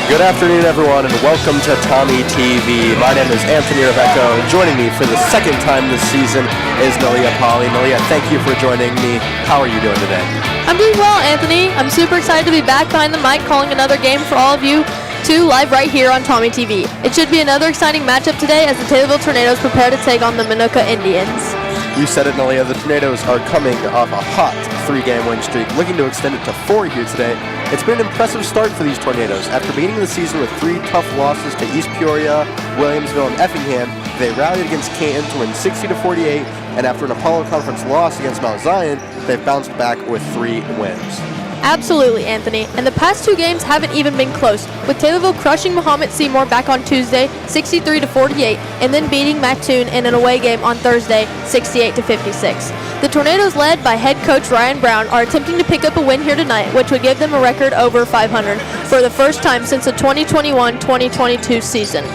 Good afternoon, everyone, and welcome to Tommy TV. My name is Anthony Rebecco, and joining me for the second time this season is Nalia Polly. Nalia, thank you for joining me. How are you doing today? I'm doing well, Anthony. I'm super excited to be back behind the mic calling another game for all of you two live right here on Tommy TV. It should be another exciting matchup today as the Taylorville Tornadoes prepare to take on the Minooka Indians. You said it, Nalia. The Tornadoes are coming off a hot 3-game win streak, looking to extend it to 4 here today. It's been an impressive start for these Tornadoes. After beginning the season with 3 tough losses to East Peoria, Williamsville, and Effingham, they rallied against Canton to win 60-48, and after an Apollo Conference loss against Mount Zion, they've bounced back with 3 wins. Absolutely, Anthony. And the past 2 games haven't even been close, with Taylorville crushing Mahomet Seymour back on Tuesday, 63-48, and then beating Mattoon in an away game on Thursday, 68-56. The Tornadoes, led by head coach Ryan Brown, are attempting to pick up a win here tonight, which would give them a record over 500 for the first time since the 2021-2022 season.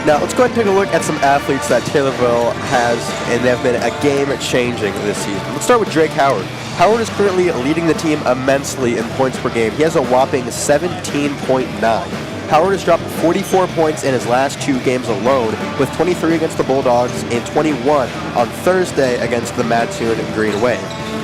Now, let's go ahead and take a look at some athletes that Taylorville has, and they have been a game-changing this season. Let's start with Drake Howard. Howard is currently leading the team immensely in points per game. He has a whopping 17.9. Howard has dropped 44 points in his last 2 games alone, with 23 against the Bulldogs and 21 on Thursday against the Mattoon Green Wave.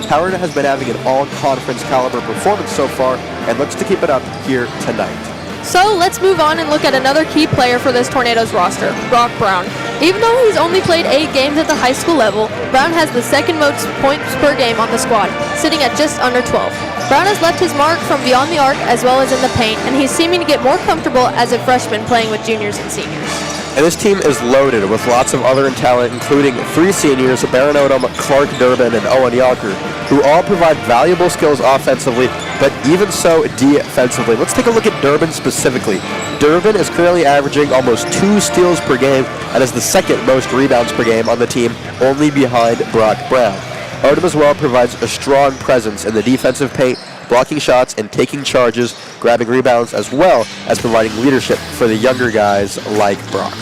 Howard has been having an all-conference caliber performance so far and looks to keep it up here tonight. So let's move on and look at another key player for this Tornadoes roster, Brock Brown. Even though he's only played 8 games at the high school level, Brown has the second most points per game on the squad, sitting at just under 12. Brown has left his mark from beyond the arc as well as in the paint, and he's seeming to get more comfortable as a freshman playing with juniors and seniors. And this team is loaded with lots of other talent, including 3 seniors, Baron Odom, Clark Durbin, and Owen Yalker, who all provide valuable skills offensively, but even so defensively. Let's take a look at Durbin specifically. Durbin is currently averaging almost 2 steals per game and is the second most rebounds per game on the team, only behind Brock Brown. Odom as well provides a strong presence in the defensive paint, blocking shots and taking charges, grabbing rebounds, as well as providing leadership for the younger guys like Brock.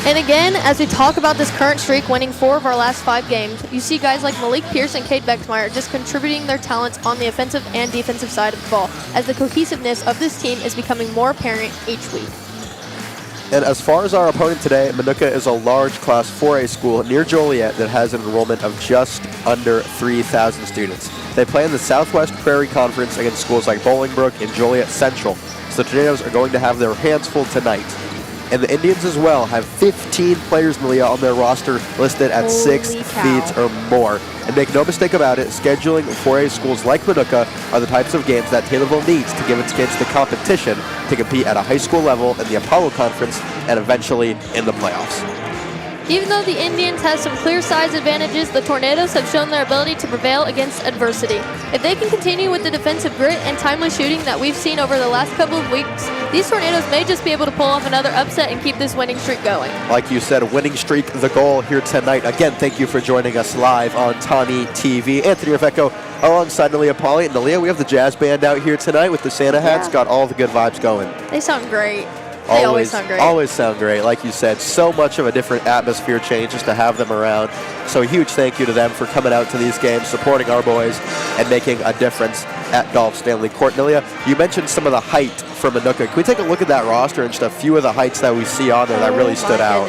And again, as we talk about this current streak, winning 4 of our last 5 games, you see guys like Malik Pierce and Cade Bexmeyer just contributing their talents on the offensive and defensive side of the ball, as the cohesiveness of this team is becoming more apparent each week. And as far as our opponent today, Minooka is a large Class 4A school near Joliet that has an enrollment of just under 3,000 students. They play in the Southwest Prairie Conference against schools like Bolingbrook and Joliet Central, so the Tornadoes are going to have their hands full tonight. And the Indians as well have 15 players, Malia, on their roster listed at 6 feet or more. And make no mistake about it, scheduling 4A schools like Minooka are the types of games that Taylorville needs to give its kids the competition to compete at a high school level in the Apollo Conference and eventually in the playoffs. Even though the Indians have some clear size advantages, the Tornadoes have shown their ability to prevail against adversity. If they can continue with the defensive grit and timely shooting that we've seen over the last couple of weeks, these Tornadoes may just be able to pull off another upset and keep this winning streak going. Like you said, a winning streak, the goal here tonight. Again, thank you for joining us live on Tommy TV. Anthony Rebecco alongside Nalia Polly. And Nalia, we have the jazz band out here tonight with the Santa hats. Got all the good vibes going. They sound great. They always sound great. Always sound great. Like you said, so much of a different atmosphere change just to have them around. So a huge thank you to them for coming out to these games, supporting our boys, and making a difference at Dolph Stanley Court. Nalia, you mentioned some of the height from Minooka. Can we take a look at that roster and just a few of the heights that we see on there that really stood out?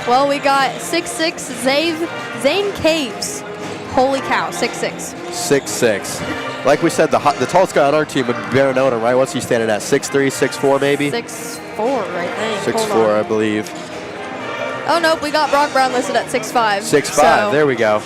Well, we got 6'6" Zane Caves. Holy cow, 6'6". 6'6". Like we said, the tallest guy on our team would be Baron Odom, right? What's he standing at? 6'3", 6'4", maybe? 6'4", I think. 6'4", I believe. Oh, nope, we got Brock Brown listed at 6'5". 6'5", there we go.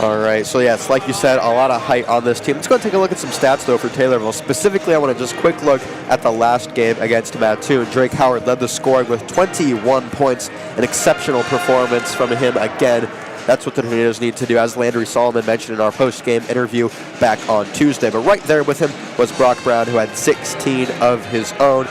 All right, so yes, like you said, a lot of height on this team. Let's go and take a look at some stats, though, for Taylorville. Specifically, I want to just quick look at the last game against Mattoon. Drake Howard led the scoring with 21 points, an exceptional performance from him again. That's what the Tornadoes need to do, as Landry Solomon mentioned in our post-game interview back on Tuesday. But right there with him was Brock Brown, who had 16 of his own.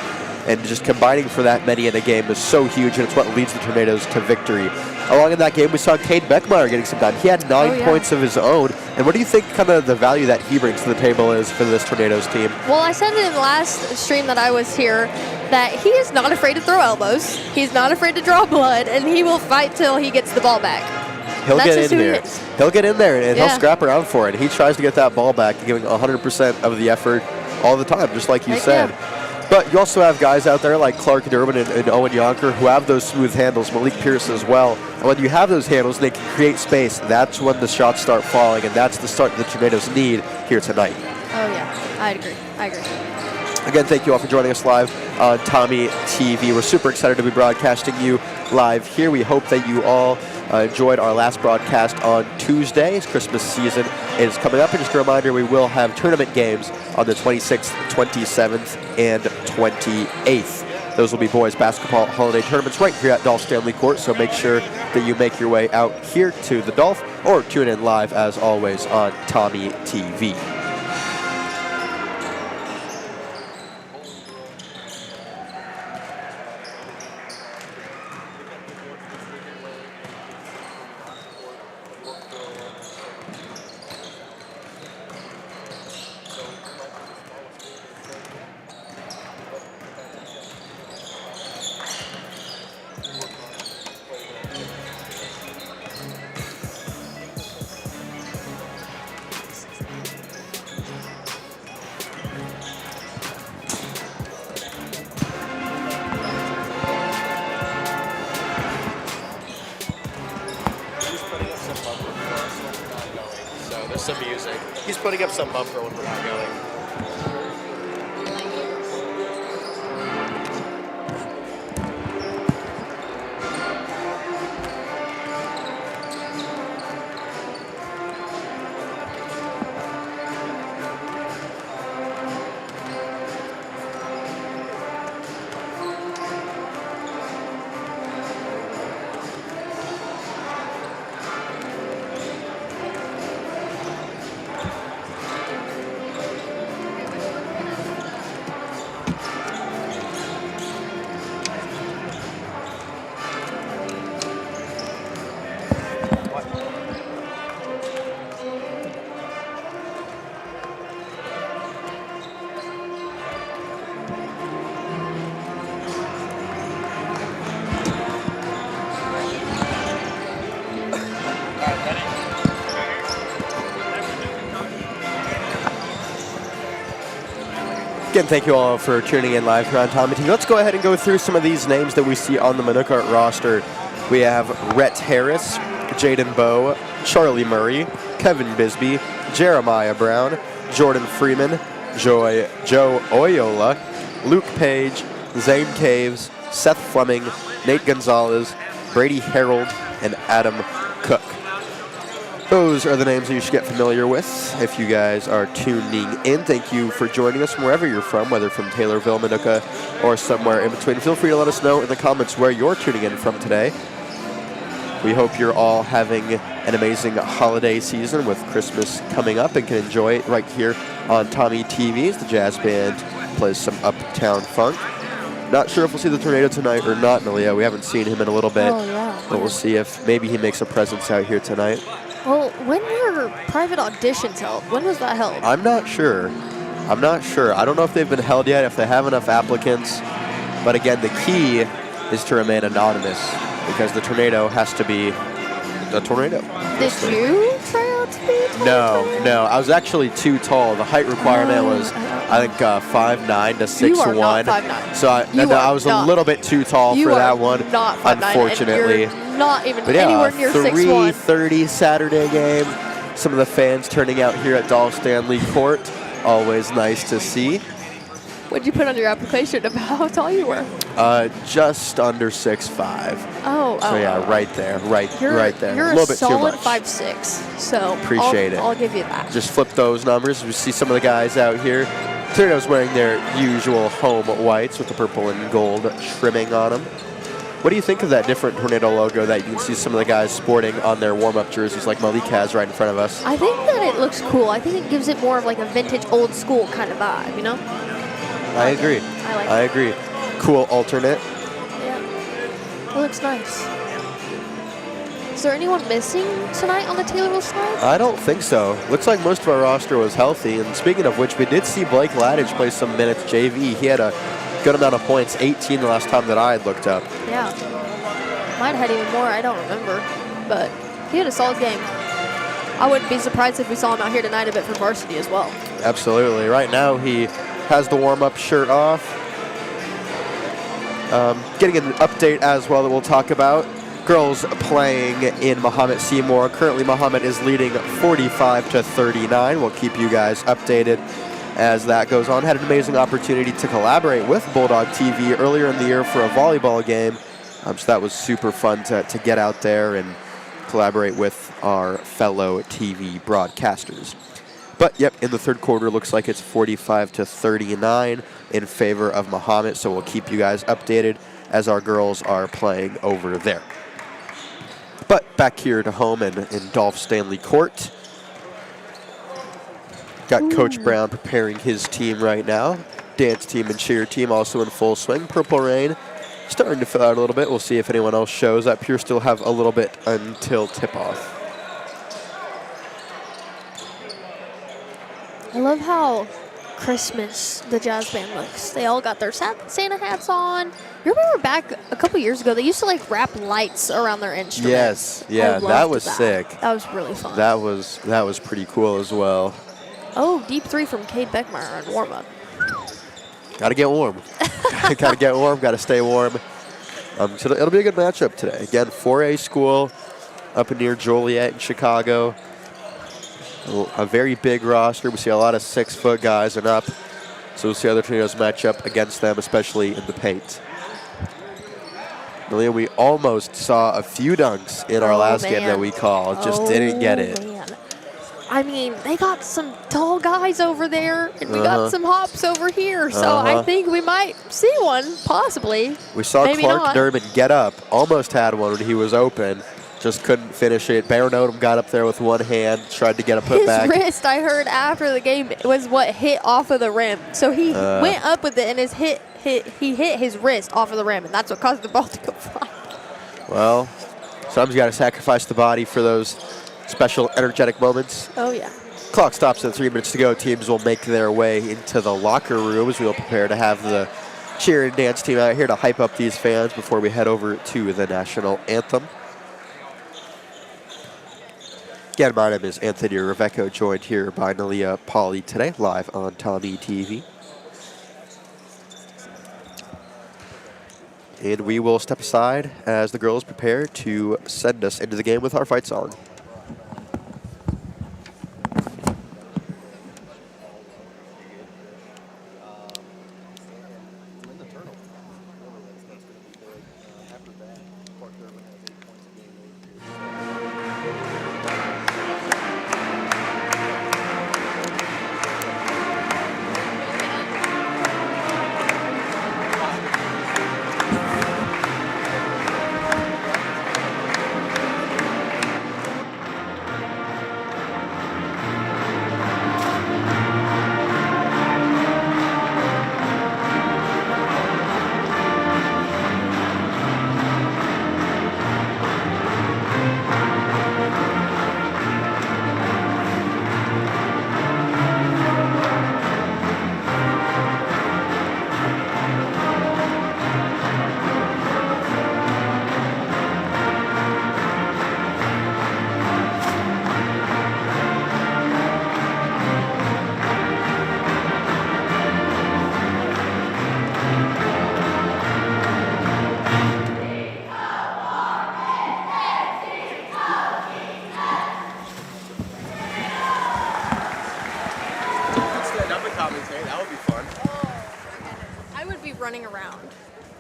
And just combining for that many in a game is so huge, and it's what leads the Tornadoes to victory. Along in that game, we saw Cade Bexmeyer getting some time. He had 9 points of his own. And what do you think kind of the value that he brings to the table is for this Tornadoes team? Well, I said in the last stream that I was here that he is not afraid to throw elbows. He's not afraid to draw blood, and he will fight till he gets the ball back. He'll get in here. He'll get in there, and he'll scrap around for it. He tries to get that ball back, giving 100% of the effort all the time, just like you Heck said. yeah. But you also have guys out there like Clark Durbin and Owen Yonker who have those smooth handles, Malik Pierce as well. And when you have those handles, they can create space. That's when the shots start falling, and that's the start the Tornadoes need here tonight. Oh, yeah. I agree. Again, thank you all for joining us live on Tommy TV. We're super excited to be broadcasting you live here. We hope that you all enjoyed our last broadcast on Tuesday. Christmas season is coming up. And just a reminder, we will have tournament games on the 26th, 27th, and 28th. Those will be boys basketball holiday tournaments right here at Dolph Stanley Court. So make sure that you make your way out here to the Dolph or tune in live as always on Tommy TV. Some music. He's putting up some bumper when we're not going. Again, thank you all for tuning in live here on Tommy TV. Let's go ahead and go through some of these names that we see on the Minooka roster. We have Rhett Harris, Jaden Bowe, Charlie Murray, Kevin Bisbee, Jeremiah Brown, Jordan Freeman, Joe Oyola, Luke Page, Zane Caves, Seth Fleming, Nate Gonzalez, Brady Harold, and Adam Cook. Those are the names that you should get familiar with if you guys are tuning in. Thank you for joining us from wherever you're from, whether from Taylorville, Minooka, or somewhere in between. Feel free to let us know in the comments where you're tuning in from today. We hope you're all having an amazing holiday season with Christmas coming up and can enjoy it right here on Tommy TV as the jazz band plays some Uptown Funk. Not sure if we'll see the Tornado tonight or not, Malia. We haven't seen him in a little bit, but we'll see if maybe he makes a presence out here tonight. Well, when were private auditions held? When was that held? I'm not sure. I don't know if they've been held yet, if they have enough applicants. But again, the key is to remain anonymous because the Tornado has to be a Tornado. Did you try out to be a Tornado? No. I was actually too tall. The height requirement was, I think, 5'9" to 6'1". You are not 5'9". So I was a little bit too tall for that one, not 5'9", unfortunately. and you're not even anywhere near 6'1". 3:30 Saturday game. Some of the fans turning out here at Dolph Stanley Court. Always nice to see. What did you put on your application about how tall you were? Just under 6'5". So yeah, right there, right there. You're a little bit too solid much. 5'6". So appreciate it. I'll give you that. Just flip those numbers. We see some of the guys out here. Tornadoes wearing their usual home whites with the purple and gold trimming on them. What do you think of that different Tornado logo that you can see some of the guys sporting on their warm-up jerseys like Malik has right in front of us? I think that it looks cool. I think it gives it more of like a vintage old school kind of vibe, you know? I agree. I agree. Cool alternate. Yeah. It looks nice. Is there anyone missing tonight on the Taylorville side? I don't think so. Looks like most of our roster was healthy. And speaking of which, we did see Blake Ladage play some minutes JV. He had a good amount of points, 18 the last time that I had looked up. Yeah. Mine had even more, I don't remember. But he had a solid game. I wouldn't be surprised if we saw him out here tonight a bit for varsity as well. Absolutely. Right now, has the warm-up shirt off. Getting an update as well that we'll talk about. Girls playing in Mahomet Seymour. Currently, Mahomet is leading 45-39. We'll keep you guys updated as that goes on. Had an amazing opportunity to collaborate with Bulldog TV earlier in the year for a volleyball game. So that was super fun to get out there and collaborate with our fellow TV broadcasters. But, yep, in the third quarter, looks like it's 45-39 in favor of Mahomet, so we'll keep you guys updated as our girls are playing over there. But back here to home in Dolph Stanley Court. Got Coach Brown preparing his team right now. Dance team and cheer team also in full swing. Purple Rain starting to fill out a little bit. We'll see if anyone else shows up here. Still have a little bit until tip-off. I love how Christmas the jazz band looks. They all got their Santa hats on. You remember back a couple years ago, they used to like wrap lights around their instruments. Yes, yeah, that was sick. That was really fun. That was pretty cool as well. Oh, deep three from Cade Beckmeyer on warm-up. Gotta get warm. Gotta get warm, gotta stay warm. So it'll be a good matchup today. Again, 4A school up near Joliet in Chicago. A very big roster. We see a lot of 6-foot guys and up. So we'll see other tornadoes match up against them, especially in the paint. Malia, we almost saw a few dunks in our last game that we called. Just didn't get it. Man. I mean, they got some tall guys over there, and we got some hops over here. So I think we might see one, possibly. We saw Maybe Clark not. Durbin get up. Almost had one when he was open. Just couldn't finish it. Baron Odom got up there with one hand, tried to get a putback. His wrist, I heard after the game, was what hit off of the rim. So he went up with it, and he hit his wrist off of the rim, and that's what caused the ball to go flying. Well, sometimes you got to sacrifice the body for those special energetic moments. Oh, yeah. Clock stops at 3 minutes to go. Teams will make their way into the locker rooms. We'll prepare to have the cheer and dance team out here to hype up these fans before we head over to the national anthem. Again, my name is Anthony Reveco, joined here by Nalia Pauly today, live on Tommy TV. And we will step aside as the girls prepare to send us into the game with our fight song.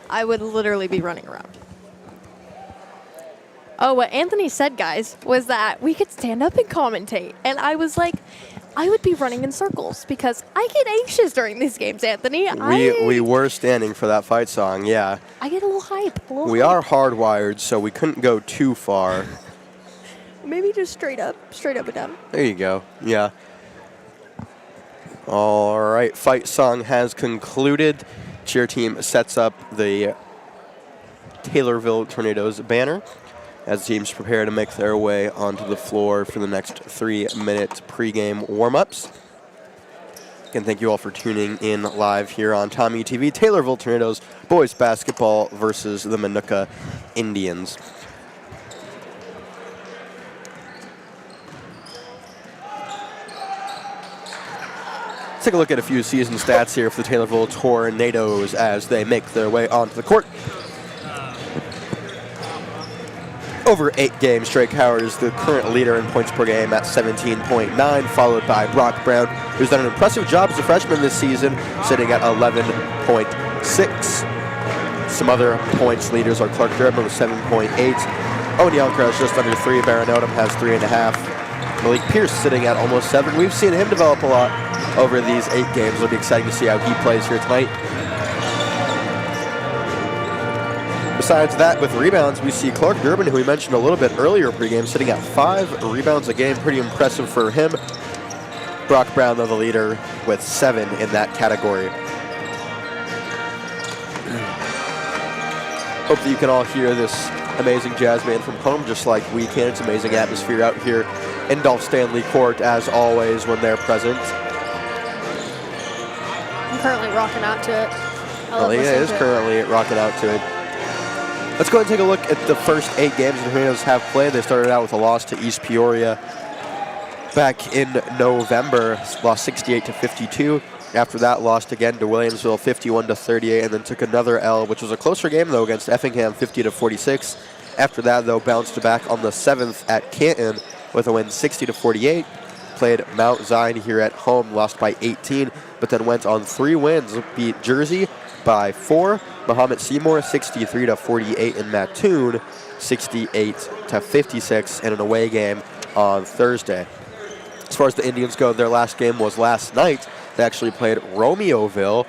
I would literally be running around. Oh, what Anthony said, guys, was that we could stand up and commentate. And I was like, I would be running in circles because I get anxious during these games, Anthony. We were standing for that fight song, yeah. I get a little hype. We are hardwired, so we couldn't go too far. Maybe just straight up and down. There you go, yeah. All right, fight song has concluded. Cheer team sets up the Taylorville Tornadoes banner as teams prepare to make their way onto the floor for the next 3-minute pregame warm-ups. Again, thank you all for tuning in live here on Tommy TV. Taylorville Tornadoes boys basketball versus the Minooka Indians. Let's take a look at a few season stats here for the Taylorville Tornadoes as they make their way onto the court. Over 8 games, Drake Howard is the current leader in points per game at 17.9, followed by Brock Brown, who's done an impressive job as a freshman this season, sitting at 11.6. Some other points leaders are Clark Durbin with 7.8. Owen Youngcrow is just under 3. Baron Odom has 3.5. Malik Pierce sitting at almost 7. We've seen him develop a lot over these 8 games. It'll be exciting to see how he plays here tonight. Besides that, with rebounds, we see Clark Durbin, who we mentioned a little bit earlier pregame, sitting at 5 rebounds a game. Pretty impressive for him. Brock Brown, though, the leader with 7 in that category. Hope that you can all hear this amazing jazz band from home, just like we can. It's amazing atmosphere out here in Dolph Stanley Court, as always, when they're present. I'm currently rocking out to it. Well, he is currently rocking out to it. Let's go ahead and take a look at the first 8 games the Tornadoes have played. They started out with a loss to East Peoria back in November, lost 68-52. After that, lost again to Williamsville, 51-38, and then took another L, which was a closer game, though, against Effingham, 50-46. After that, though, bounced back on the 7th at Canton with a win, 60-48. Played Mount Zion here at home, lost by 18, but then went on 3 wins, beat Jersey by 4, Mahomet Seymour, 63-48 in Mattoon, 68-56 in an away game on Thursday. As far as the Indians go, their last game was last night. They actually played Romeoville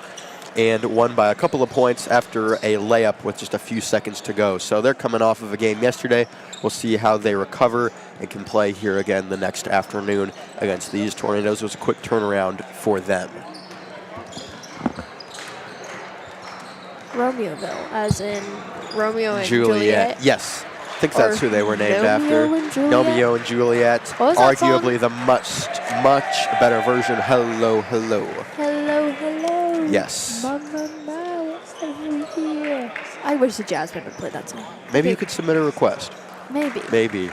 and won by a couple of points after a layup with just a few seconds to go. So they're coming off of a game yesterday. We'll see how they recover and can play here again the next afternoon against these Tornadoes. It was a quick turnaround for them. Romeoville, as in Romeo and Juliet? Yes. I think that's who they were named after. Romeo and Juliet. Arguably the much better version. Hello, hello. Hello, hello. Yes. Mama, what's over here? I wish the jazz band would play that song. Maybe you could submit a request. Maybe. Maybe.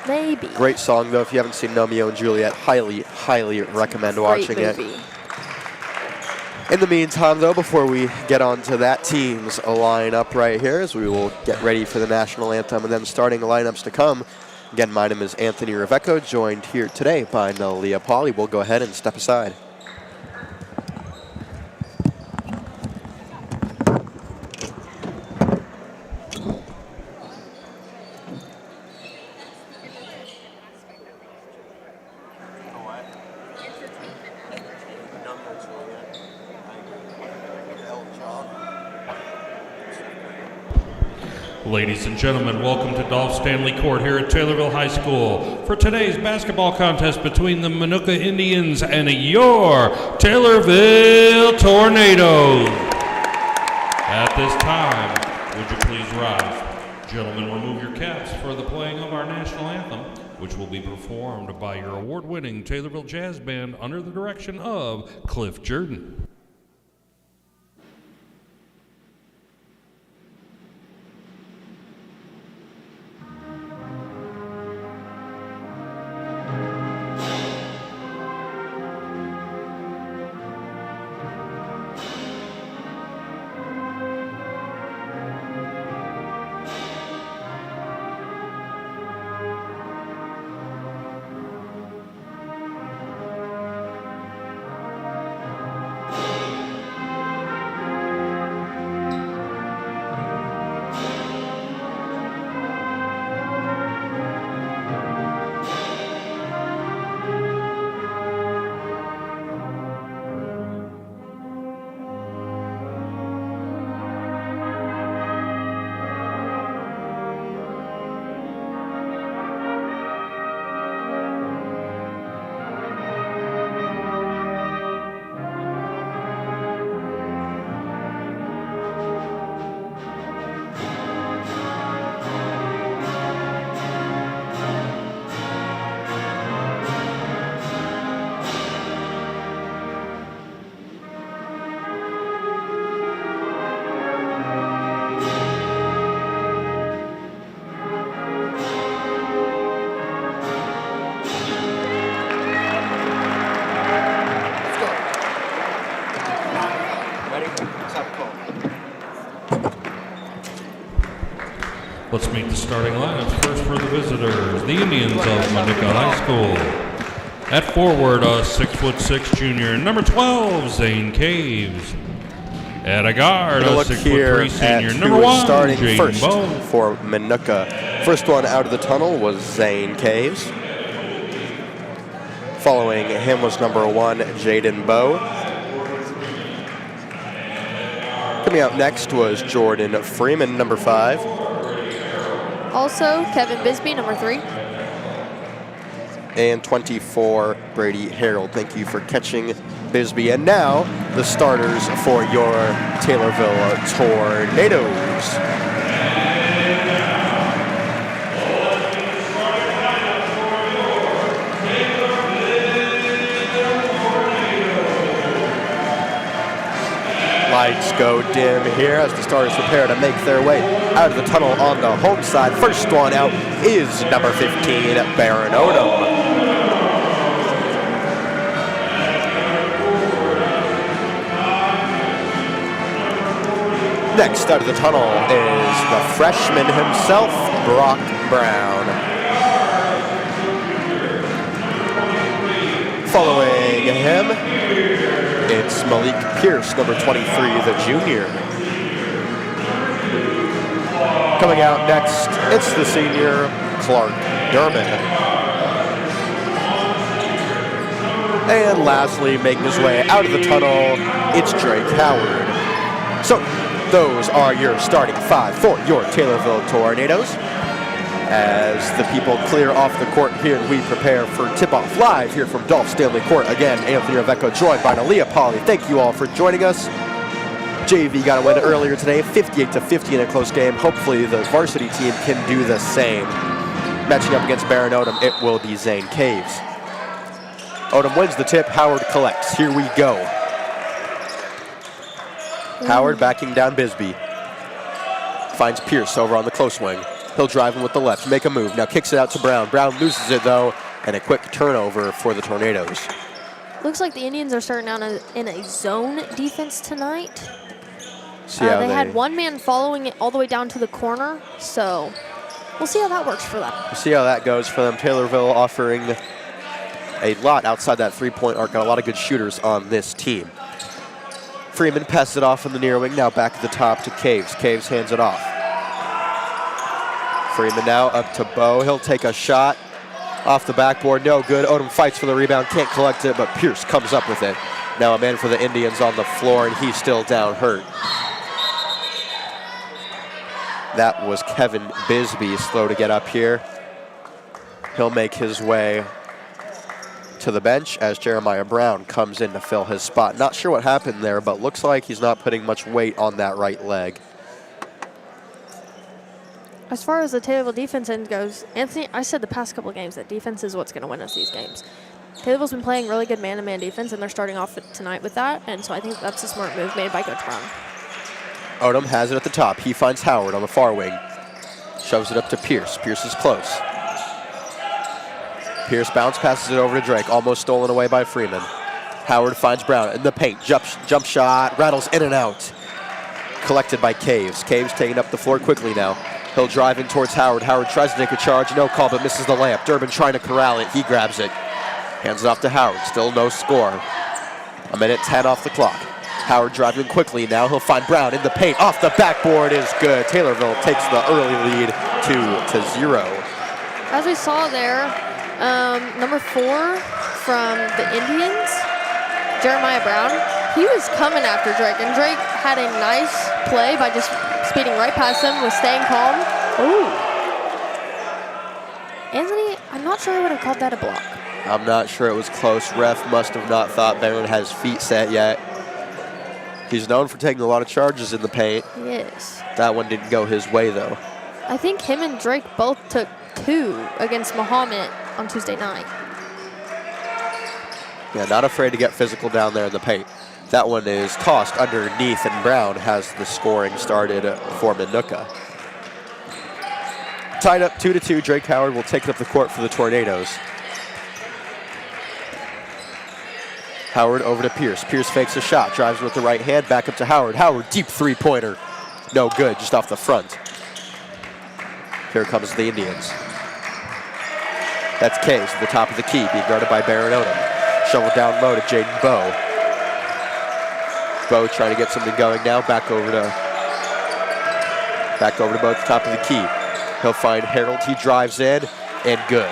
Great song, though. If you haven't seen Romeo and Juliet, highly recommend watching it. In the meantime, though, before we get on to that team's lineup right here, as we will get ready for the national anthem and then starting the lineups to come. Again, my name is Anthony Rivecco, joined here today by Nalia Pauly. We'll go ahead and step aside. Ladies and gentlemen, welcome to Dolph Stanley Court here at Taylorville High School for today's basketball contest between the Minooka Indians and your Taylorville Tornadoes. At this time, would you please rise? Gentlemen, remove your caps for the playing of our national anthem, which will be performed by your award-winning Taylorville Jazz Band under the direction of Cliff Jordan. Let's meet the starting lineups. First for the visitors, the Indians of Minooka High School. At forward, a 6'6" junior, number 12, Zane Caves. At a guard, a 6'3" senior, number 1, starting Jaden first Bowe. for Minooka. First one out of the tunnel was Zane Caves. Following him was number 1, Jaden Bowe. Coming out next was Jordan Freeman, number 5. Also, Kevin Bisbee, number 3. And 24, Brady Harold. Thank you for catching Bisbee. And now, the starters for your Taylorville Tornadoes. Lights go dim here as the starters prepare to make their way out of the tunnel on the home side. First one out is number 15, Baron Odom. Next out of the tunnel is the freshman himself, Brock Brown. Following him, it's Malik Pierce, number 23, the junior. Coming out next, it's the senior, Clark Derman. And lastly, making his way out of the tunnel, it's Drake Howard. So, those are your starting 5 for your Taylorville Tornadoes. As the people clear off the court here and we prepare for tip-off live here from Dolph Stanley Court. Again, Anthony Ravecco joined by Nalia Polly. Thank you all for joining us. JV got a win earlier today, 58-50 in a close game. Hopefully the varsity team can do the same. Matching up against Baron Odom, it will be Zane Caves. Odom wins the tip, Howard collects. Here we go. Howard backing down Bisbee. Finds Pierce over on the close wing. He'll drive him with the left, make a move. Now kicks it out to Brown. Brown loses it though, and a quick turnover for the Tornadoes. Looks like the Indians are starting out in a zone defense tonight. See how they had one man following it all the way down to the corner, so we'll see how that works for them. We'll see how that goes for them. Taylorville offering a lot outside that three-point arc. Got a lot of good shooters on this team. Freeman passes it off in the near wing. Now back at the top to Caves. Caves hands it off. Freeman now up to Bowe. He'll take a shot off the backboard. No good. Odom fights for the rebound. Can't collect it, but Pierce comes up with it. Now a man for the Indians on the floor, and he's still down hurt. That was Kevin Bisbee, slow to get up here. He'll make his way to the bench as Jeremiah Brown comes in to fill his spot. Not sure what happened there, but looks like he's not putting much weight on that right leg. As far as the Taylorville defense end goes, Anthony, I said the past couple of games that defense is what's going to win us these games. Taylorville's been playing really good man-to-man defense, and they're starting off tonight with that, and so I think that's a smart move made by Coach Brown. Odom has it at the top. He finds Howard on the far wing. Shoves it up to Pierce. Pierce is close. Pierce bounce passes it over to Drake, almost stolen away by Freeman. Howard finds Brown in the paint. Jump shot, rattles in and out. Collected by Caves. Caves taking up the floor quickly now. He'll drive in towards Howard. Howard tries to take a charge. No call, but misses the layup. Durbin trying to corral it. He grabs it. Hands it off to Howard. Still no score. 1:10 off the clock. Howard driving quickly now. He'll find Brown in the paint. Off the backboard is good. Taylorville takes the early lead 2-0. As we saw there, number 4 from the Indians, Jeremiah Brown, he was coming after Drake, and Drake had a nice play by just speeding right past him with staying calm. Ooh. Anthony, I'm not sure I would have called that a block. I'm not sure it was close. Ref must have not thought Barron had his feet set yet. He's known for taking a lot of charges in the paint. He is. That one didn't go his way, though. I think him and Drake both took 2 against Muhammad on Tuesday night. Yeah, not afraid to get physical down there in the paint. That one is tossed underneath, and Brown has the scoring started for Minooka. Tied up 2-2, Drake Howard will take it up the court for the Tornadoes. Howard over to Pierce. Pierce fakes a shot, drives with the right hand, back up to Howard. Howard, deep three-pointer. No good, just off the front. Here comes the Indians. That's Caves at the top of the key, being guarded by Baron Odom. Shovel down low to Jaden Bowe. Bowe trying to get something going now. Back over to Bowe at the top of the key. He'll find Harold. He drives in, and good.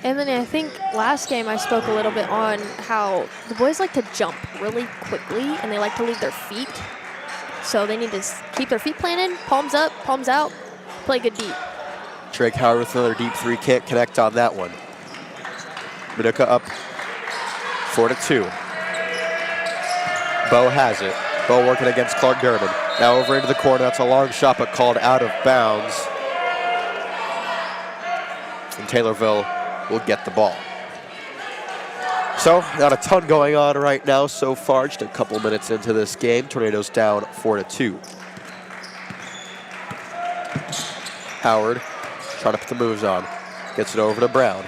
And then I think last game I spoke a little bit on how the boys like to jump really quickly, and they like to leave their feet. So they need to keep their feet planted, palms up, palms out, play good deep. Drake Howard with another deep three, can't connect on that one. Minooka up 4-2. Bowe has it. Bowe working against Clark Durbin. Now over into the corner, that's a long shot, but called out of bounds. And Taylorville will get the ball. So, not a ton going on right now so far. Just a couple minutes into this game. Tornadoes down 4-2. Howard trying to put the moves on. Gets it over to Brown.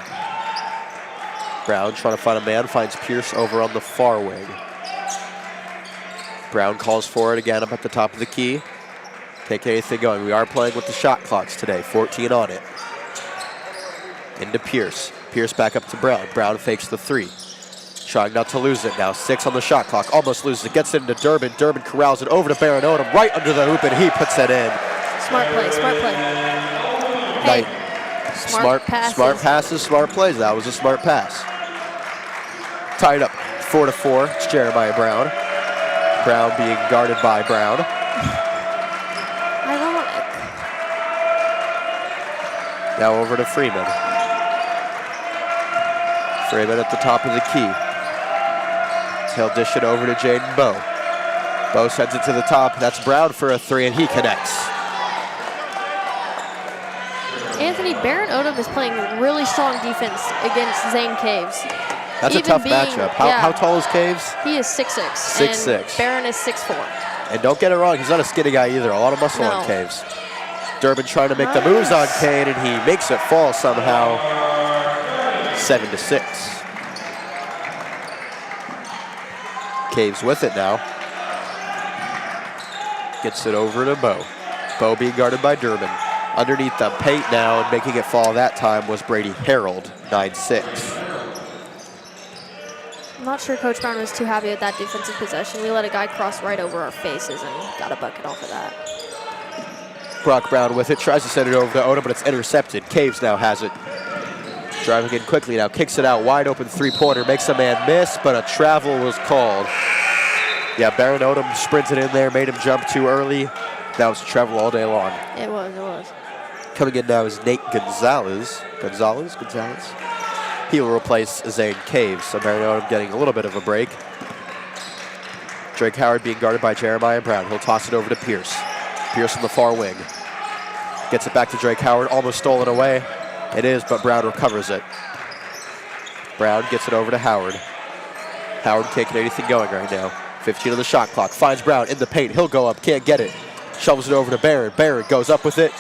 Brown trying to find a man. Finds Pierce over on the far wing. Brown calls for it again up at the top of the key. Can't get anything going. We are playing with the shot clocks today. 14 on it. Into Pierce. Pierce back up to Brown. Brown fakes the three. Trying not to lose it now. 6 on the shot clock. Almost loses it. Gets it into Durbin. Durbin corrals it over to Baron Odom. Right under the hoop, and he puts it in. Smart play, smart play. Hey, smart passes. Smart passes, smart plays. That was a smart pass. Tied up 4-4. It's Jeremiah Brown. Brown being guarded by Brown. Ironic. Now over to Freeman. Freeman at the top of the key. He'll dish it over to Jaden Bowe. Bowe sends it to the top. That's Brown for a three, and he connects. Anthony, Baron Odom is playing really strong defense against Zane Caves. That's a tough matchup. How tall is Caves? He is 6'6". 6'6". Baron is 6'4". And don't get it wrong, he's not a skinny guy either. A lot of muscle on Caves. Durbin trying to make the moves on Kane, and he makes it fall somehow. 7-6. Caves with it now. Gets it over to Bowe. Bowe being guarded by Durbin. Underneath the paint now, and making it fall that time was Brady Harold, 9-6. I'm not sure Coach Brown was too happy with that defensive possession. We let a guy cross right over our faces and got a bucket off of that. Brock Brown with it, tries to send it over to Odom, but it's intercepted. Caves now has it. Driving in quickly now, kicks it out, wide open three-pointer, makes a man miss, but a travel was called. Yeah, Baron Odom sprinted in there, made him jump too early. That was travel all day long. It was. Coming in now is Nate Gonzalez. Gonzalez? He will replace Zane Caves, so Baron Odom getting a little bit of a break. Drake Howard being guarded by Jeremiah Brown. He'll toss it over to Pierce. Pierce on the far wing. Gets it back to Drake Howard, almost stolen away. It is, but Brown recovers it. Brown gets it over to Howard. Howard can't get anything going right now. 15 on the shot clock. Finds Brown in the paint. He'll go up, can't get it. Shovels it over to Barron. Barron goes up with it.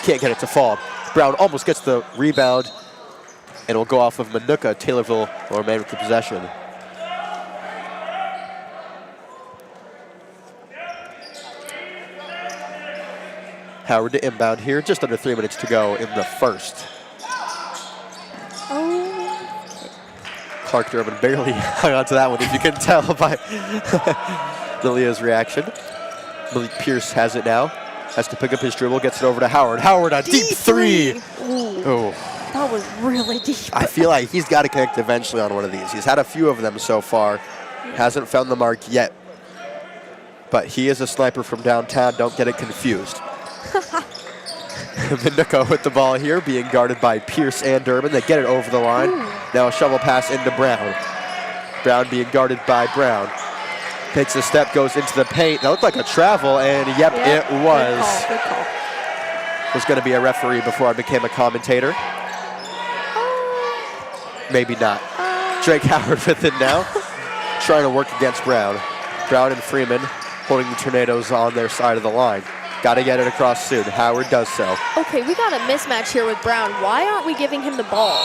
Can't get it to fall. Brown almost gets the rebound, and will go off of Minooka. Taylorville will remain with the possession. Howard to inbound here. Just under 3 minutes to go in the first. Clark Durbin barely hung on to that one, if you can tell by Lilia's reaction. Malik Pierce has it now. Has to pick up his dribble, gets it over to Howard. Howard, a deep three. Ooh. That was really deep. I feel like he's got to connect eventually on one of these. He's had a few of them so far. Hasn't found the mark yet. But he is a sniper from downtown. Don't get it confused. Minooka with the ball here, being guarded by Pierce and Durbin. They get it over the line. Now a shovel pass into Brown. Brown being guarded by Brown. Takes a step, goes into the paint. That looked like a travel, and yep. It was. Good call. Was going to be a referee before I became a commentator. Maybe not. Drake Howard with it now. Trying to work against Brown. Brown and Freeman holding the Tornadoes on their side of the line. Got to get it across soon. Howard does so. Okay, we got a mismatch here with Brown. Why aren't we giving him the ball?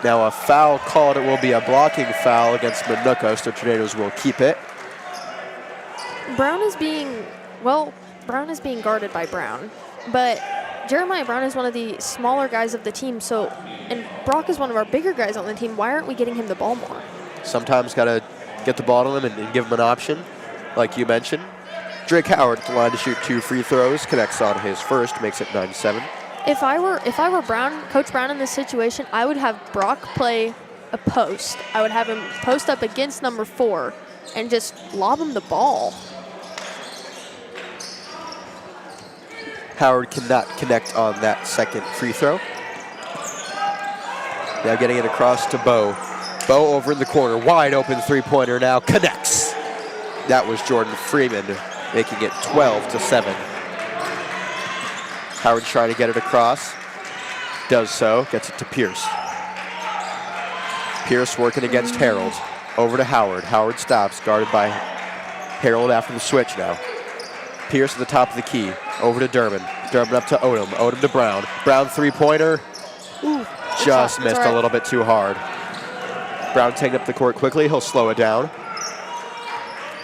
Now a foul called. It will be a blocking foul against Minooka, so Tornadoes will keep it. Brown is being, well, Brown is being guarded by Brown, but Jeremiah Brown is one of the smaller guys of the team, and Brock is one of our bigger guys on the team. Why aren't we getting him the ball more? Sometimes got to get the ball to him and give him an option, like you mentioned. Drake Howard at the line to shoot 2 free throws, connects on his first, makes it 9-7. If I were Brown, Coach Brown in this situation, I would have Brock play a post. I would have him post up against number 4 and just lob him the ball. Howard cannot connect on that second free throw. Now getting it across to Bo. Bo over in the corner, wide open three-pointer now, connects. That was Jordan Freeman, making it 12-7. Howard trying to get it across, does so, gets it to Pierce. Pierce working against Harold, over to Howard. Howard stops, guarded by Harold after the switch now. Pierce at the top of the key, over to Durbin. Durbin up to Odom, Odom to Brown. Brown three-pointer, just missed a little bit too hard. Brown taking up the court quickly, he'll slow it down.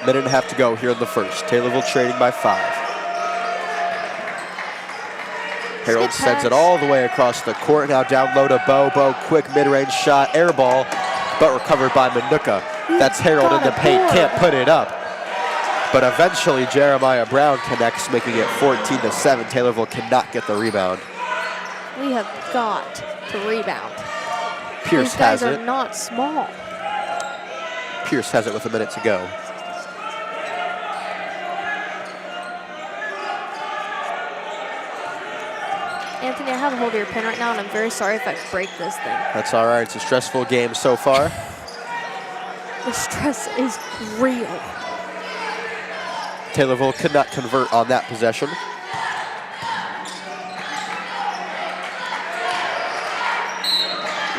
Minute and a half to go here in the first. Taylorville trading by 5. Harold sends it all the way across the court. Now down low to Bo. Bo, quick mid-range shot, air ball, but recovered by Minooka. That's Harold in the paint, can't put it up. But eventually Jeremiah Brown connects, making it 14-7. Taylorville cannot get the rebound. We have got to rebound. Pierce These guys has are it. not small. Pierce has it with a minute to go. Anthony, I have a hold of your pen right now, and I'm very sorry if I break this thing. That's all right. It's a stressful game so far. The stress is real. Taylorville could not convert on that possession.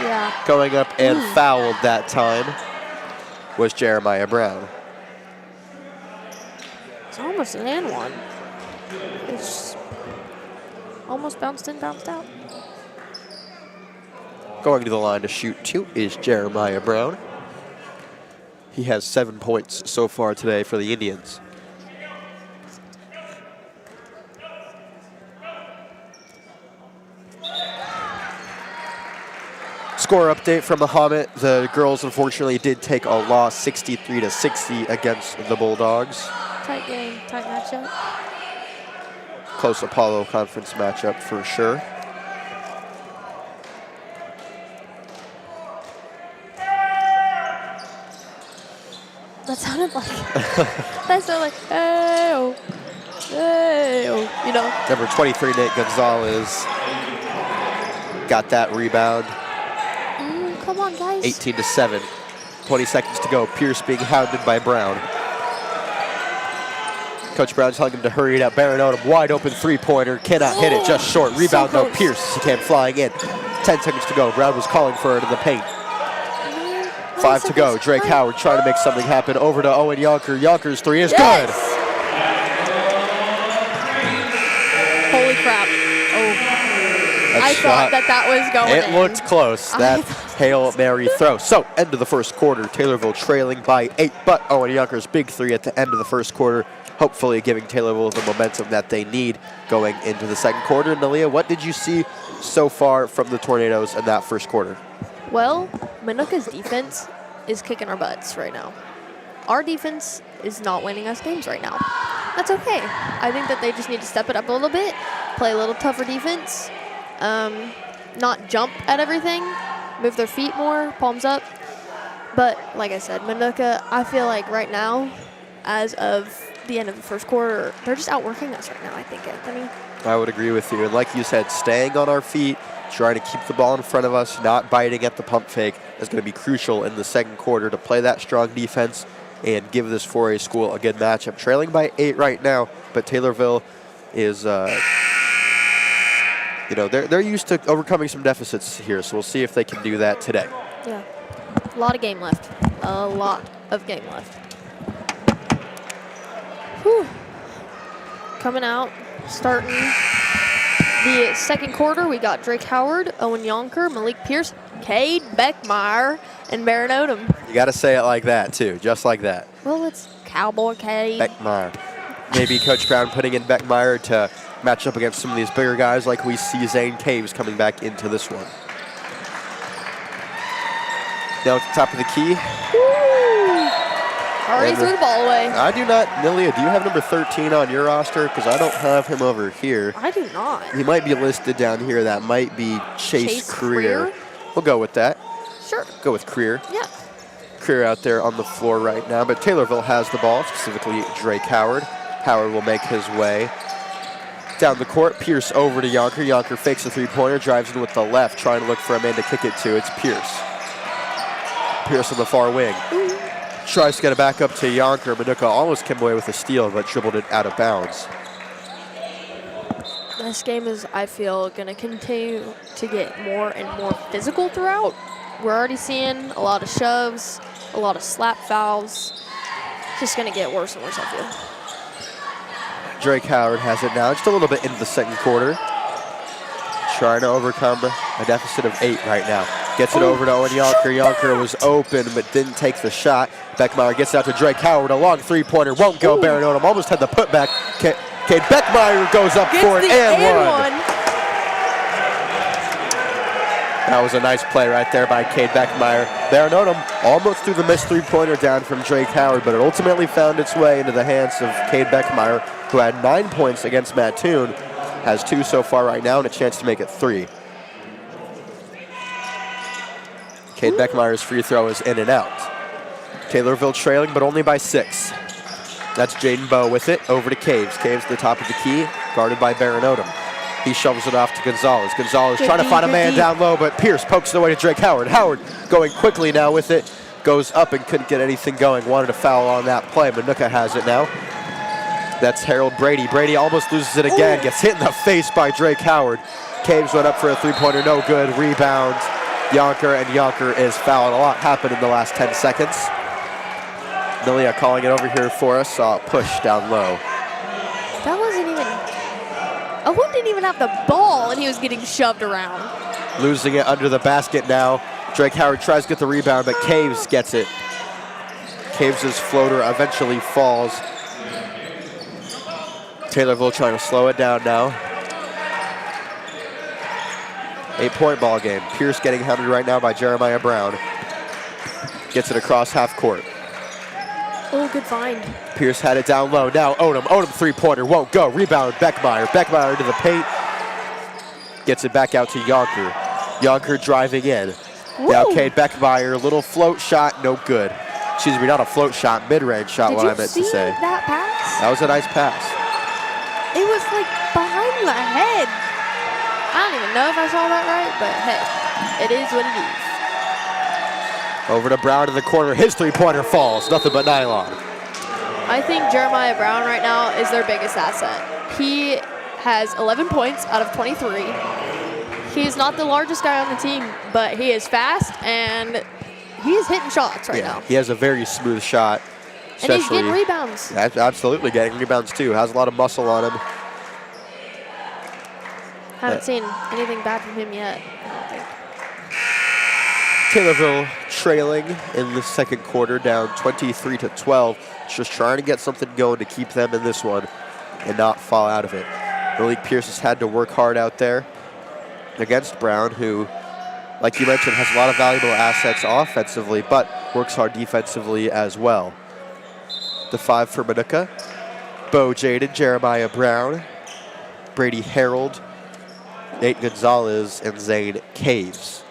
Yeah. Going up and fouled that time was Jeremiah Brown. It's almost an and one. It's almost bounced in, bounced out. Going to the line to shoot 2 is Jeremiah Brown. He has 7 points so far today for the Indians. Score update from Muhammad. The girls unfortunately did take a loss 63-60 against the Bulldogs. Tight game, tight matchup. Close Apollo Conference matchup for sure. That sounded like, that sounded like, hey-oh, hey-oh, you know. Number 23, Nate Gonzalez, got that rebound. Come on, guys. 18-7. 20 seconds to go. Pierce being hounded by Brown. Coach Brown telling him to hurry it up. Baron Odom, wide open three-pointer. Cannot hit it, just short. Rebound, so though. Pierce, he came flying in. 10 seconds to go. Brown was calling for it in the paint. 5 to go. Drake Howard trying to make something happen. Over to Owen Yonker. Yonker's three is good. Holy crap. Oh. I thought that was going It in. looked close. That Hail Mary throw. So, end of the first quarter. Taylorville trailing by 8, but Owen Yonker's big three at the end of the first quarter, hopefully giving Taylorville the momentum that they need going into the second quarter. Nalia, what did you see so far from the Tornadoes in that first quarter? Well, Minooka's defense is kicking our butts right now. Our defense is not winning us games right now. That's okay. I think that they just need to step it up a little bit, play a little tougher defense, not jump at everything, move their feet more, palms up. But like I said, Minooka, I feel like right now, as of the end of the first quarter, they're just outworking us right now, I think, Anthony. I would agree with you. And like you said, staying on our feet, trying to keep the ball in front of us, not biting at the pump fake is going to be crucial in the second quarter to play that strong defense and give this 4A school a good matchup. Trailing by 8 right now, but Taylorville is, they're used to overcoming some deficits here, so we'll see if they can do that today. Yeah, a lot of game left. A lot of game left. Whew. Coming out, starting the second quarter, we got Drake Howard, Owen Yonker, Malik Pierce, Cade Beckmeyer, and Baron Odom. You got to say it like that, too, just like that. Well, it's Cowboy Cade. Beckmeyer. Maybe Coach Brown putting in Beckmeyer to match up against some of these bigger guys like we see Zane Caves coming back into this one. Now at the top of the key. Already threw the ball away. I do not. Nilia, do you have number 13 on your roster? Because I don't have him over here. I do not. He might be listed down here. That might be Chase Creer. We'll go with that. Sure. Go with Creer. Yeah. Creer out there on the floor right now, but Taylorville has the ball, specifically Drake Howard. Howard will make his way down the court. Pierce over to Yonker. Yonker fakes a three-pointer, drives in with the left, trying to look for a man to kick it to. It's Pierce. Pierce on the far wing. Ooh. Tries to get it back up to Yonker. Minooka almost came away with a steal, but dribbled it out of bounds. This game is, I feel, going to continue to get more and more physical throughout. We're already seeing a lot of shoves, a lot of slap fouls. It's just going to get worse and worse, I feel. Drake Howard has it now, just a little bit into the second quarter. Trying to overcome a deficit of 8 right now. Gets it over to Owen Yonker. Yonker was open but didn't take the shot. Beckmeyer gets out to Drake Howard. A long three-pointer. Won't go. Baron Odom almost had the putback. Cade Beckmeyer goes up for it and one. That was a nice play right there by Cade Beckmeyer. Baron Odom almost threw the missed three-pointer down from Drake Howard, but it ultimately found its way into the hands of Cade Beckmeyer, who had 9 points against Mattoon. Has 2 so far right now and a chance to make it 3. Cade Beckmeyer's free throw is in and out. Taylorville trailing, but only by 6. That's Jaden Bowe with it, over to Caves. Caves at the top of the key, guarded by Baron Odom. He shovels it off to Gonzalez. Gonzalez trying to find a man down low, but Pierce pokes it away to Drake Howard. Howard going quickly now with it, goes up and couldn't get anything going. Wanted a foul on that play. Minooka has it now. That's Harold Brady. Brady almost loses it again, gets hit in the face by Drake Howard. Caves went up for a three-pointer, no good. Rebound. Yonker, and Yonker is fouled. A lot happened in the last 10 seconds. Nilia calling it over here for us. Saw a push down low. That wasn't even... Owen didn't even have the ball, and he was getting shoved around. Losing it under the basket now. Drake Howard tries to get the rebound, but Caves gets it. Caves' floater eventually falls. Taylorville trying to slow it down now. 8-point ball game. Pierce getting hounded right now by Jeremiah Brown. Gets it across half court. Oh, good find. Pierce had it down low. Now Odom. Odom three-pointer won't go. Rebound Beckmeyer. Beckmeyer into the paint. Gets it back out to Yonker. Yonker driving in. Woo. Now Cade Beckmeyer. Little float shot. No good. Excuse me, not a float shot. Mid-range shot, what I meant to say. That pass? That was a nice pass. It was like behind the head. I don't even know if I saw that right, but hey, it is what it is. Over to Brown in the corner. His three-pointer falls. Nothing but nylon. I think Jeremiah Brown right now is their biggest asset. He has 11 points out of 23. He's not the largest guy on the team, but he is fast, and he's hitting shots right now. He has a very smooth shot. And he's getting rebounds. Absolutely getting rebounds, too. Has a lot of muscle on him. Haven't seen anything bad from him yet, I don't think. Taylorville trailing in the second quarter, down 23-12. Just trying to get something going to keep them in this one and not fall out of it. Malik Pierce has had to work hard out there against Brown, who, like you mentioned, has a lot of valuable assets offensively, but works hard defensively as well. The 5 for Minooka. Bo Jaden, Jeremiah Brown, Brady Harold, Nate Gonzalez, and Zane Caves.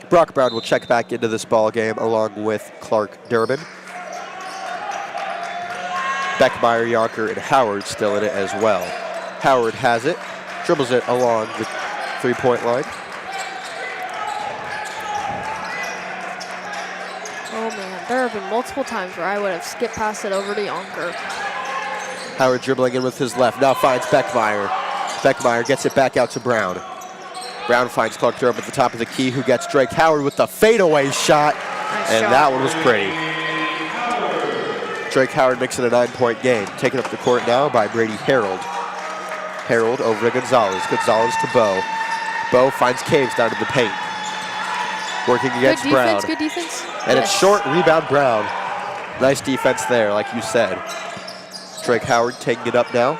Brock Brown will check back into this ball game along with Clark Durbin. Beckmeyer, Yonker, and Howard still in it as well. Howard has it, dribbles it along the three-point line. Oh man, there have been multiple times where I would have skipped past it over to Yonker. Howard dribbling in with his left, now finds Beckmeyer. Beckmeyer gets it back out to Brown. Brown finds Clark Durham at the top of the key, who gets Drake Howard with the fadeaway shot. That one was pretty. Drake Howard makes it a 9-point game. Taken up the court now by Brady Harold. Harold over to Gonzalez. Gonzalez to Bowe. Bowe finds Caves down in the paint. Working against Brown. Good defense. And it's short rebound Brown. Nice defense there, like you said. Drake Howard taking it up now.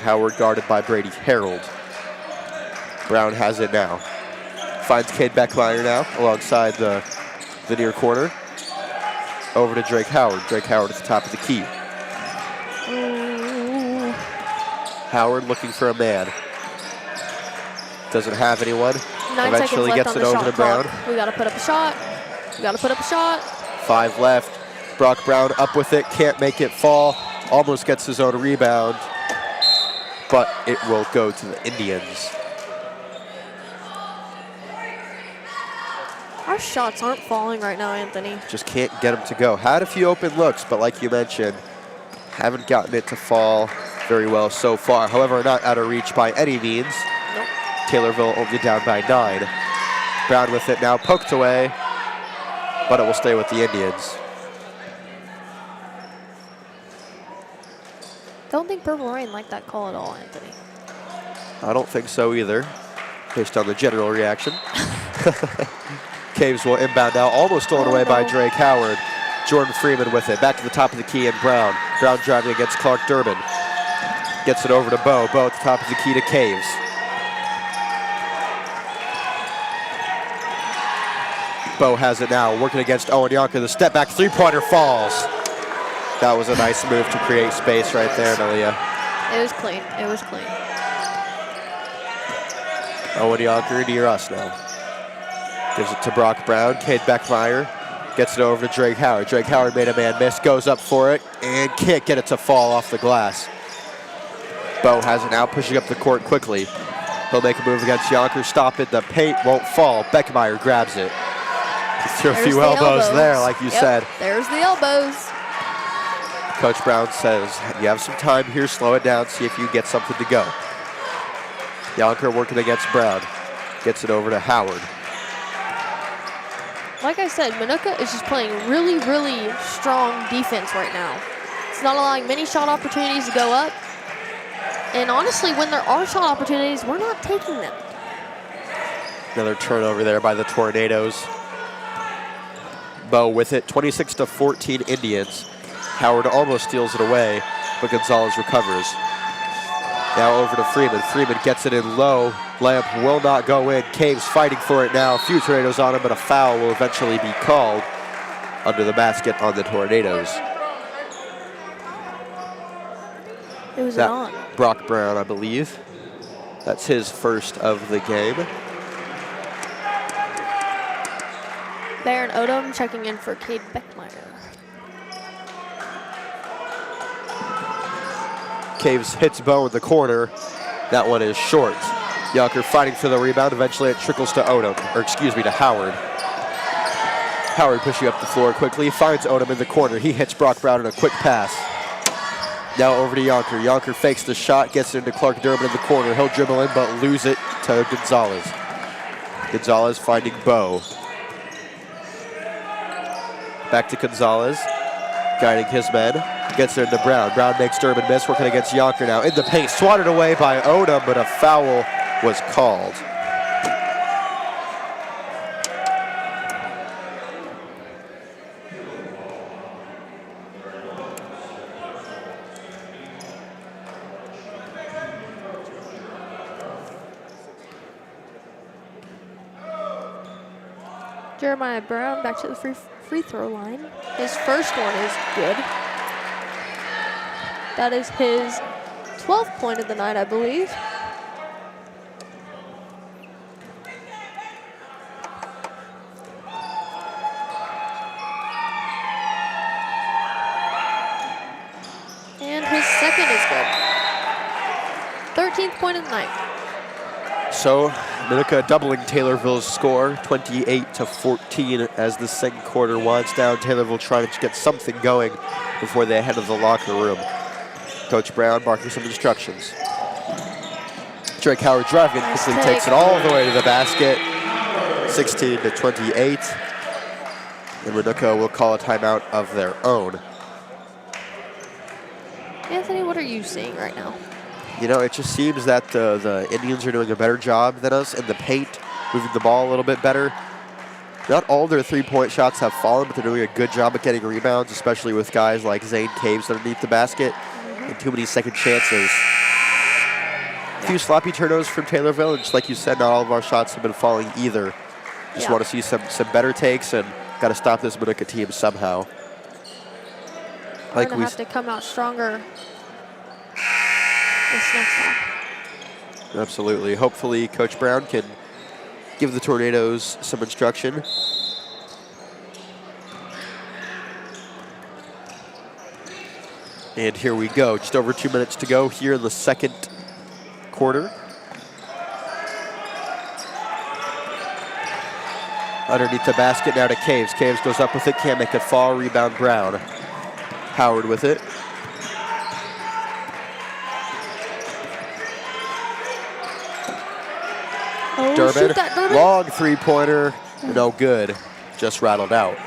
Howard guarded by Brady Harold. Brown has it now. Finds Cade Beckmeyer now alongside the near corner. Over to Drake Howard. Drake Howard at the top of the key. Ooh. Howard looking for a man. Doesn't have anyone. 9 Eventually seconds gets left it on the over shot to Brown. clock. We got to put up a shot. We got to put up a shot. 5 left. Brock Brown up with it. Can't make it fall. Almost gets his own rebound. But it will go to the Indians. Our shots aren't falling right now, Anthony. Just can't get them to go. Had a few open looks, but like you mentioned, haven't gotten it to fall very well so far. However, not out of reach by any means. Nope. Taylorville only down by 9. Brown with it now, poked away, but it will stay with the Indians. Don't think Purple Rain liked that call at all, Anthony. I don't think so either, based on the general reaction. Caves will inbound now, almost stolen away by Drake Howard. Jordan Freeman with it, back to the top of the key, and Brown. Brown driving against Clark Durbin. Gets it over to Bo. Bo at the top of the key to Caves. Bo has it now, working against Owen Yonker. The step back three-pointer falls. That was a nice move to create space right there, Nalia. It was clean. It was clean. Owen Yonker near us now. Gives it to Brock Brown. Cade Beckmeyer gets it over to Drake Howard. Drake Howard made a man miss, goes up for it, and can't get it to fall off the glass. Bo has it now, pushing up the court quickly. He'll make a move against Yonker, stop it, the paint won't fall. Beckmeyer grabs it. Threw a few elbows there, like you said. There's the elbows. Coach Brown says, you have some time here, slow it down, see if you get something to go. Yonker working against Brown. Gets it over to Howard. Like I said, Minooka is just playing really, really strong defense right now. It's not allowing many shot opportunities to go up. And honestly, when there are shot opportunities, we're not taking them. Another turnover there by the Tornadoes. Bo with it, 26-14 Indians. Howard almost steals it away, but Gonzalez recovers. Now over to Freeman. Freeman gets it in low. Lamp will not go in. Caves fighting for it now. A few Tornadoes on him, but a foul will eventually be called under the basket on the Tornadoes. It was on. Brock Brown, I believe. That's his first of the game. Baron Odom checking in for Cade Beckmeyer. Caves hits Bo in the corner. That one is short. Yonker fighting for the rebound. Eventually it trickles to Odom, or excuse me, to Howard. Howard pushing up the floor quickly, finds Odom in the corner. He hits Brock Brown in a quick pass. Now over to Yonker. Yonker fakes the shot, gets it into Clark Durbin in the corner. He'll dribble in, but lose it to Gonzalez. Gonzalez finding Bo. Back to Gonzalez, guiding his men. Gets it into Brown. Brown makes Durbin miss, working against Yonker now. In the paint, swatted away by Odom, but a foul was called. Jeremiah Brown back to the free throw line. His first one is good. That is his 12th point of the night, I believe. And his second is good. 13th point of the night. So Minooka doubling Taylorville's score, 28-14 as the second quarter winds down. Taylorville trying to get something going before they head to the locker room. Coach Brown marking some instructions. Drake Howard driving quickly takes it all the way to the basket. 16-28. And Minooka will call a timeout of their own. Anthony, what are you seeing right now? You know, it just seems that the Indians are doing a better job than us in the paint, moving the ball a little bit better. Not all their three-point shots have fallen, but they're doing a good job at getting rebounds, especially with guys like Zane Caves underneath the basket and too many second chances. A few sloppy turnovers from Taylorville, and just like you said, not all of our shots have been falling either. Just want to see some better takes, and got to stop this Minooka team somehow. We're going to have to come out stronger this next half. Absolutely. Hopefully, Coach Brown can give the Tornadoes some instruction. And here we go. Just over 2 minutes to go here in the second quarter. Underneath the basket now to Caves. Caves goes up with it, can't make it fall. Rebound Brown. Howard with it. Oh, Durbin, shoot that, Durbin. long three-pointer, no good, just rattled out.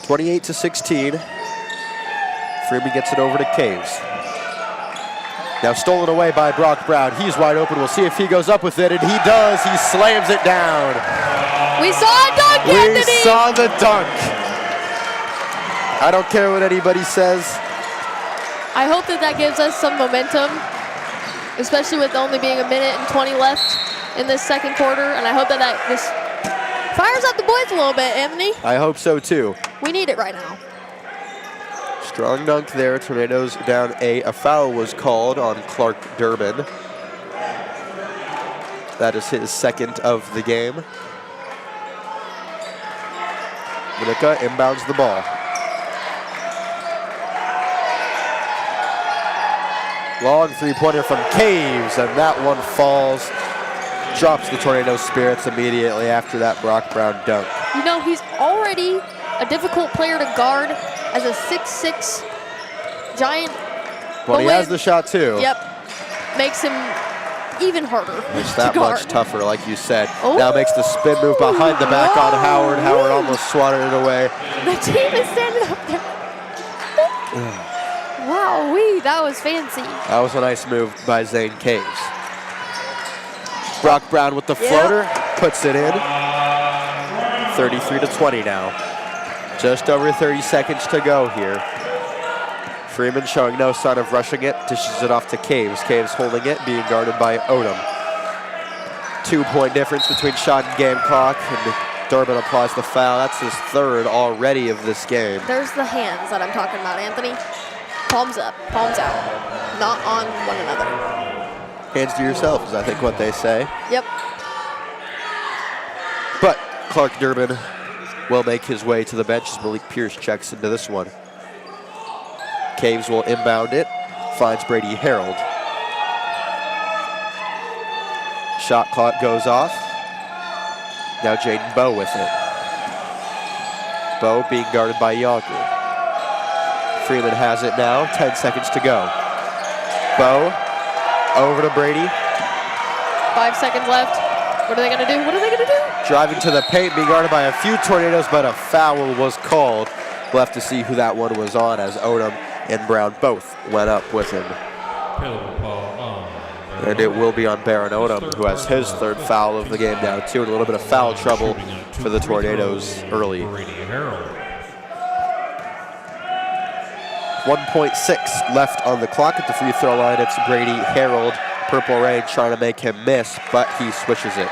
28-16. Freeman gets it over to Caves. Now stolen away by Brock Brown. He's wide open. We'll see if he goes up with it, and he does. He slams it down. We saw a dunk, We Anthony. saw the dunk. I don't care what anybody says. I hope that gives us some momentum, especially with only being a minute and 20 left in this second quarter. And I hope that just fires up the boys a little bit, Anthony. I hope so, too. We need it right now. Strong dunk there. Tornadoes down A. A foul was called on Clark Durbin. That is his second of the game. Minooka inbounds the ball. Long three-pointer from Caves, and that one falls. Drops the Tornadoes' spirits immediately after that Brock Brown dunk. You know, he's already a difficult player to guard as a 6'6" giant. But he has the shot, too. Yep. Makes him even harder It's to that guard. much tougher, like you said. Oh. Now makes the spin move behind the back on Howard. Howard almost swatted it away. The team is standing up there. Wow-wee, that was fancy. That was a nice move by Zane Caves. Brock Brown with the floater, puts it in. 33-20 now. Just over 30 seconds to go here. Freeman showing no sign of rushing it, dishes it off to Caves. Caves holding it, being guarded by Odom. 2-point difference between shot and game clock, and Durbin applies the foul. That's his third already of this game. There's the hands that I'm talking about, Anthony. Palms up, palms out, not on one another. Hands to yourself is, I think, what they say. Yep. But Clark Durbin will make his way to the bench as Malik Pierce checks into this one. Caves will inbound it, finds Brady Harold. Shot clock goes off. Now Jaden Bowe with it. Bowe being guarded by Yonker. Freeman has it now, 10 seconds to go. Bowe over to Brady. 5 seconds left. What are they gonna do? What are they gonna do? Driving to the paint, being guarded by a few Tornadoes, but a foul was called. We'll have to see who that one was on, as Odom and Brown both went up with him. And it will be on Baron Odom, who has his third foul of the game now, too, and a little bit of foul trouble for the Tornadoes early. 1.6 left on the clock at the free throw line. It's Brady Harold, Purple Rain, trying to make him miss, but he switches it.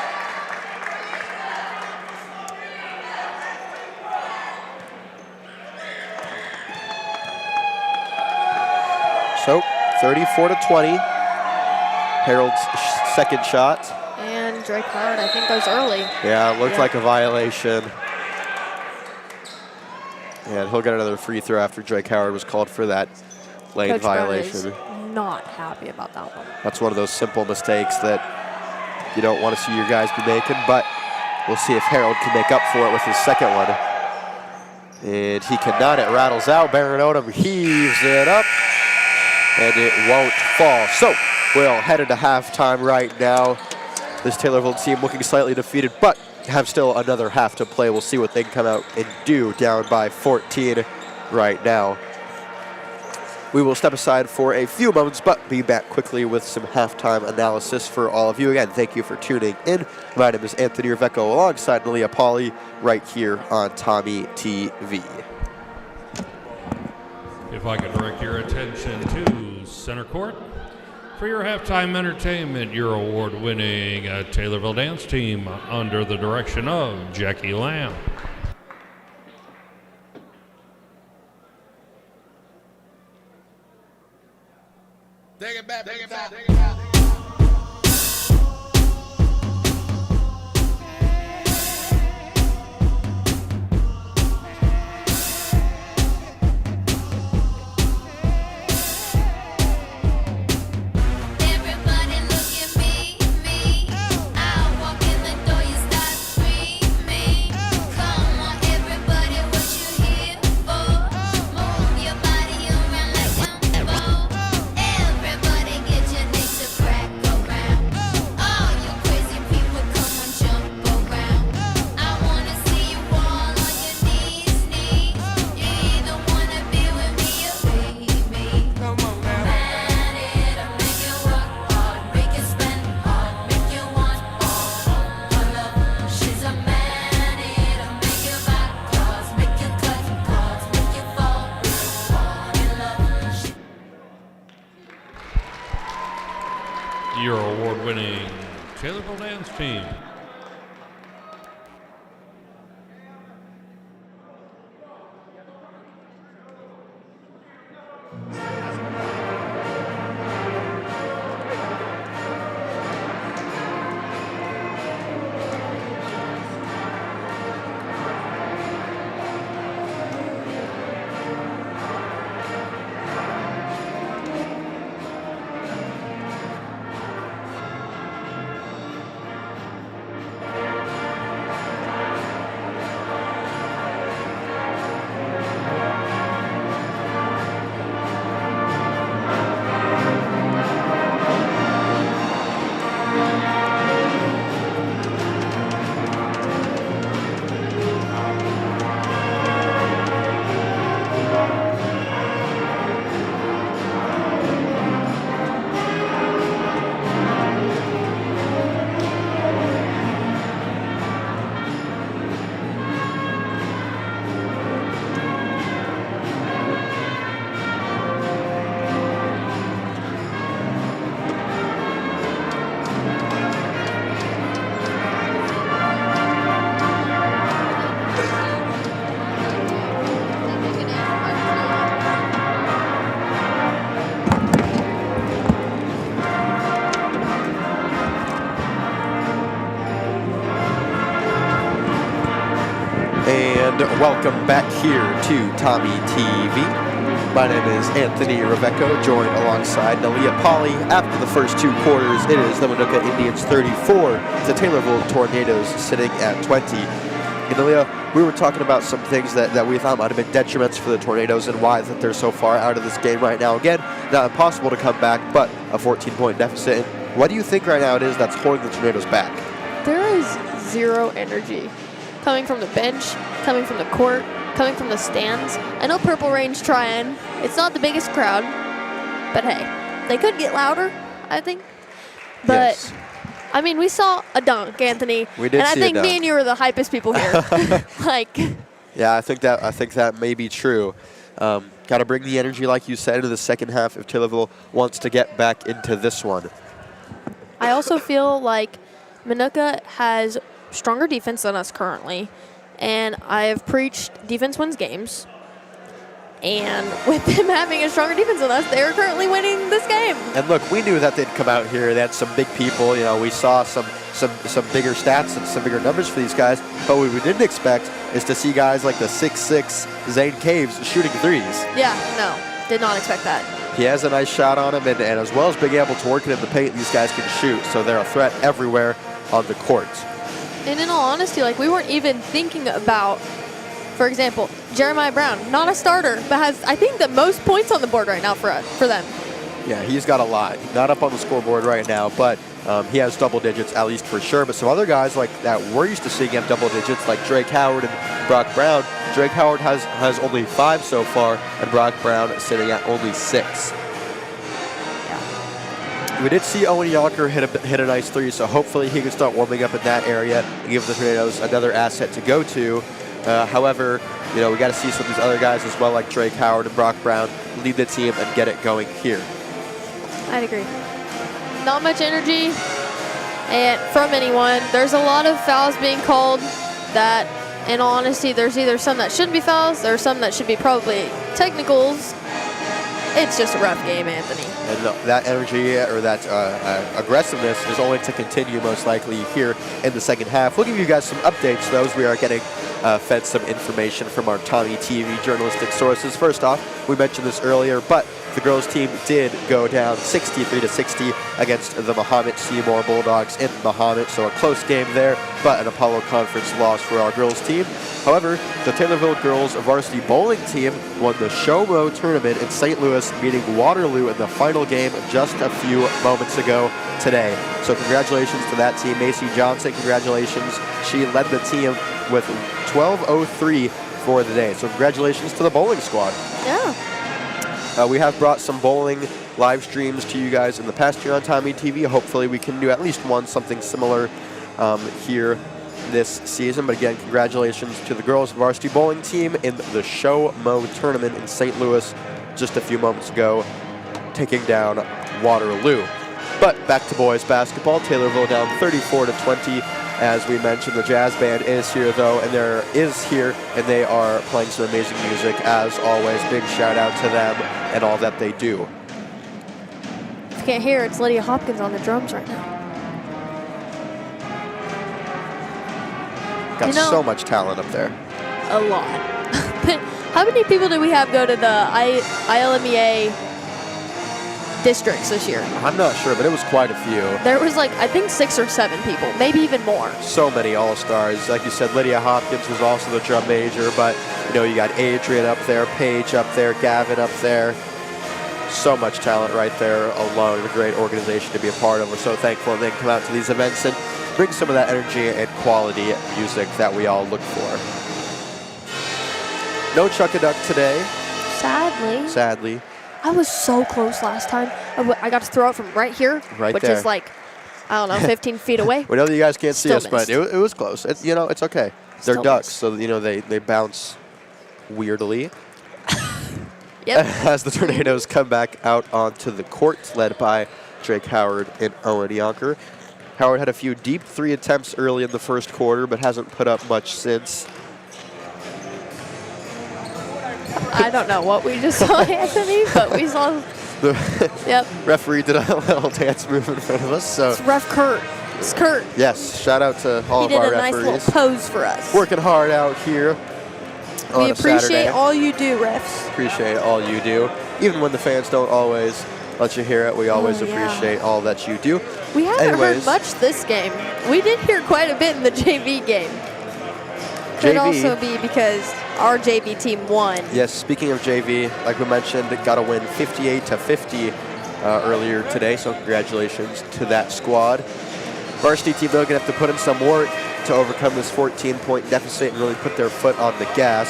So, 34-20. Harold's second shot. And Drake Howard, I think, goes early. Yeah, it looked like a violation. And he'll get another free throw after Drake Howard was called for that lane Coach violation. Brown is not happy about that one. That's one of those simple mistakes that you don't want to see your guys be making, but we'll see if Harold can make up for it with his second one. And he cannot. It rattles out. Baron Odom heaves it up, and it won't fall. So we'll head into halftime right now. This Taylorville team looking slightly defeated, but have still another half to play. We'll see what they can come out and do, down by 14 right now. We will step aside for a few moments, but be back quickly with some halftime analysis for all of you. Again, thank you for tuning in. My name is Anthony Rivecco alongside Nalia Pauly right here on Tommy TV. If I could direct your attention to center court for your halftime entertainment, your award-winning Taylorville dance team under the direction of Jackie Lamb. Take it back, take it back, take it back. Your award-winning Taylorville dance team. And welcome back here to Tommy TV. My name is Anthony Rivecco, joined alongside Nalia Pauly. After the first two quarters, it is the Minooka Indians 34, the Taylorville Tornadoes sitting at 20. And Nalia, we were talking about some things that we thought might have been detriments for the Tornadoes and why that they're so far out of this game right now. Again, not impossible to come back, but a 14-point deficit. And what do you think right now it is that's holding the Tornadoes back? There is zero energy coming from the bench, coming from the court, coming from the stands. I know Purple Rain's trying. It's not the biggest crowd, but hey, they could get louder, I think. But Yes. I mean, we saw a dunk, Anthony. We did and see I think a dunk. me and you are the hypest people here. Like, Yeah, I think that may be true. Got to bring the energy, like you said, into the second half if Taylorville wants to get back into this one. I also feel like Minooka has stronger defense than us currently, and I have preached defense wins games. And with them having a stronger defense than us, they're currently winning this game. And look, we knew that they'd come out here. They had some big people. You know, we saw some bigger stats and some bigger numbers for these guys. But what we didn't expect is to see guys like the 6'6" Zane Caves shooting threes. Yeah, no, did not expect that. He has a nice shot on him, and as well as being able to work it in the paint, these guys can shoot. So they're a threat everywhere on the court. And in all honesty, like, we weren't even thinking about, for example, Jeremiah Brown, not a starter, but has, I think, the most points on the board right now for them. Yeah, he's got a lot. Not up on the scoreboard right now, but He has double digits, at least for sure. But some other guys like that we're used to seeing have double digits, like Drake Howard and Brock Brown. Drake Howard has only 5 so far, and Brock Brown sitting at only 6. We did see Owen Yonker hit a nice 3, so hopefully he can start warming up in that area and give the Tornadoes another asset to go to. However, we got to see some of these other guys as well, like Drake Howard and Brock Brown, lead the team and get it going here. I'd agree. Not much energy and from anyone. There's a lot of fouls being called that, in all honesty, there's either some that shouldn't be fouls or some that should be probably technicals. It's just a rough game, Anthony. And that energy or that aggressiveness is only to continue most likely here in the second half. We'll give you guys some updates, though, as we are getting fed some information from our Tommy TV journalistic sources. First off, we mentioned this earlier, but the girls team did go down 63-60 against the Mahomet Seymour Bulldogs in Mahomet, so a close game there, but an Apollo Conference loss for our girls team. However, the Taylorville girls varsity bowling team won the Showmo tournament in St. Louis, beating Waterloo in the final game just a few moments ago today. So congratulations to that team. Macy Johnson, congratulations. She led the team with 12:03 for the day. So congratulations to the bowling squad. Yeah. We have brought some bowling live streams to you guys in the past here on Tommy TV. Hopefully we can do at least something similar here this season. But again, congratulations to the girls varsity bowling team in the Showmo tournament in St. Louis just a few moments ago, taking down Waterloo. But back to boys basketball. Taylorville down 34-20. As we mentioned, the jazz band is here, though, and they are playing some amazing music as always. Big shout out to them and all that they do. If you can't hear, it's Lydia Hopkins on the drums right now. Got so much talent up there. A lot. How many people did we have go to the ILMEA districts this year? I'm not sure, but it was quite a few. There was I think 6 or 7 people, maybe even more. So many all-stars. Like you said, Lydia Hopkins was also the drum major, but you got Adrian up there, Paige up there, Gavin up there. So much talent right there alone. A great organization to be a part of. We're so thankful they can come out to these events and bring some of that energy and quality music that we all look for. No Chuck-a-Duck today. Sadly. I was so close last time. I got to throw it from right here, which there. is 15 feet away. We know that you guys can't see Still us, but it was close. It's okay. They're Still ducks, missed. so they bounce weirdly. Yep. As the Tornadoes come back out onto the court, led by Drake Howard and Owen Yonker. Howard had a few deep 3 attempts early in the first quarter, but hasn't put up much since. I don't know what we just saw, Anthony, but we saw. The referee did a little dance move in front of us. So it's Ref Kurt. It's Kurt. Yes, shout out to all of our referees. He did a nice little pose for us. Working hard out here. We appreciate all you do, refs. Appreciate all you do. Even when the fans don't always let you hear it, we always appreciate all that you do. We haven't heard much this game. We did hear quite a bit in the JV game. Could also be because our JV team won. Yes, speaking of JV, like we mentioned, it got a win 58-50 earlier today, so congratulations to that squad. Varsity team, though, going to have to put in some work to overcome this 14-point deficit and really put their foot on the gas.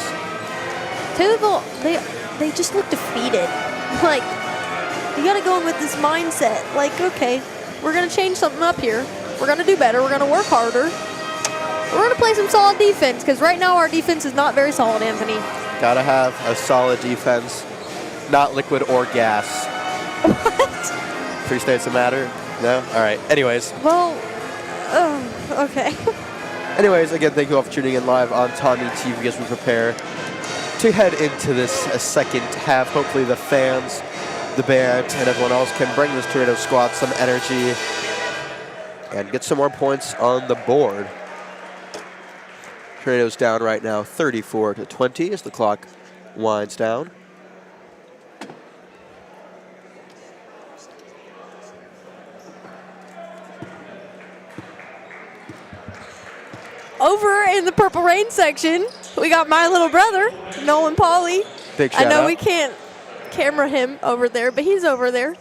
Taylorville, they just look defeated. You got to go in with this mindset. Okay, we're going to change something up here. We're going to do better. We're going to work harder. We're going to play some solid defense, because right now our defense is not very solid, Anthony. Got to have a solid defense, not liquid or gas. What? 3 states a matter? No? All right. Anyways. Well, okay. Anyways, again, thank you all for tuning in live on Tommy TV as we prepare to head into this second half. Hopefully the fans, the band, and everyone else can bring this Tornado squad some energy and get some more points on the board. Tornadoes down right now 34-20 as the clock winds down. Over in the Purple Rain section, we got my little brother, Nolan Pauly. Big shout I know out. we can't camera him over there, but he's over there.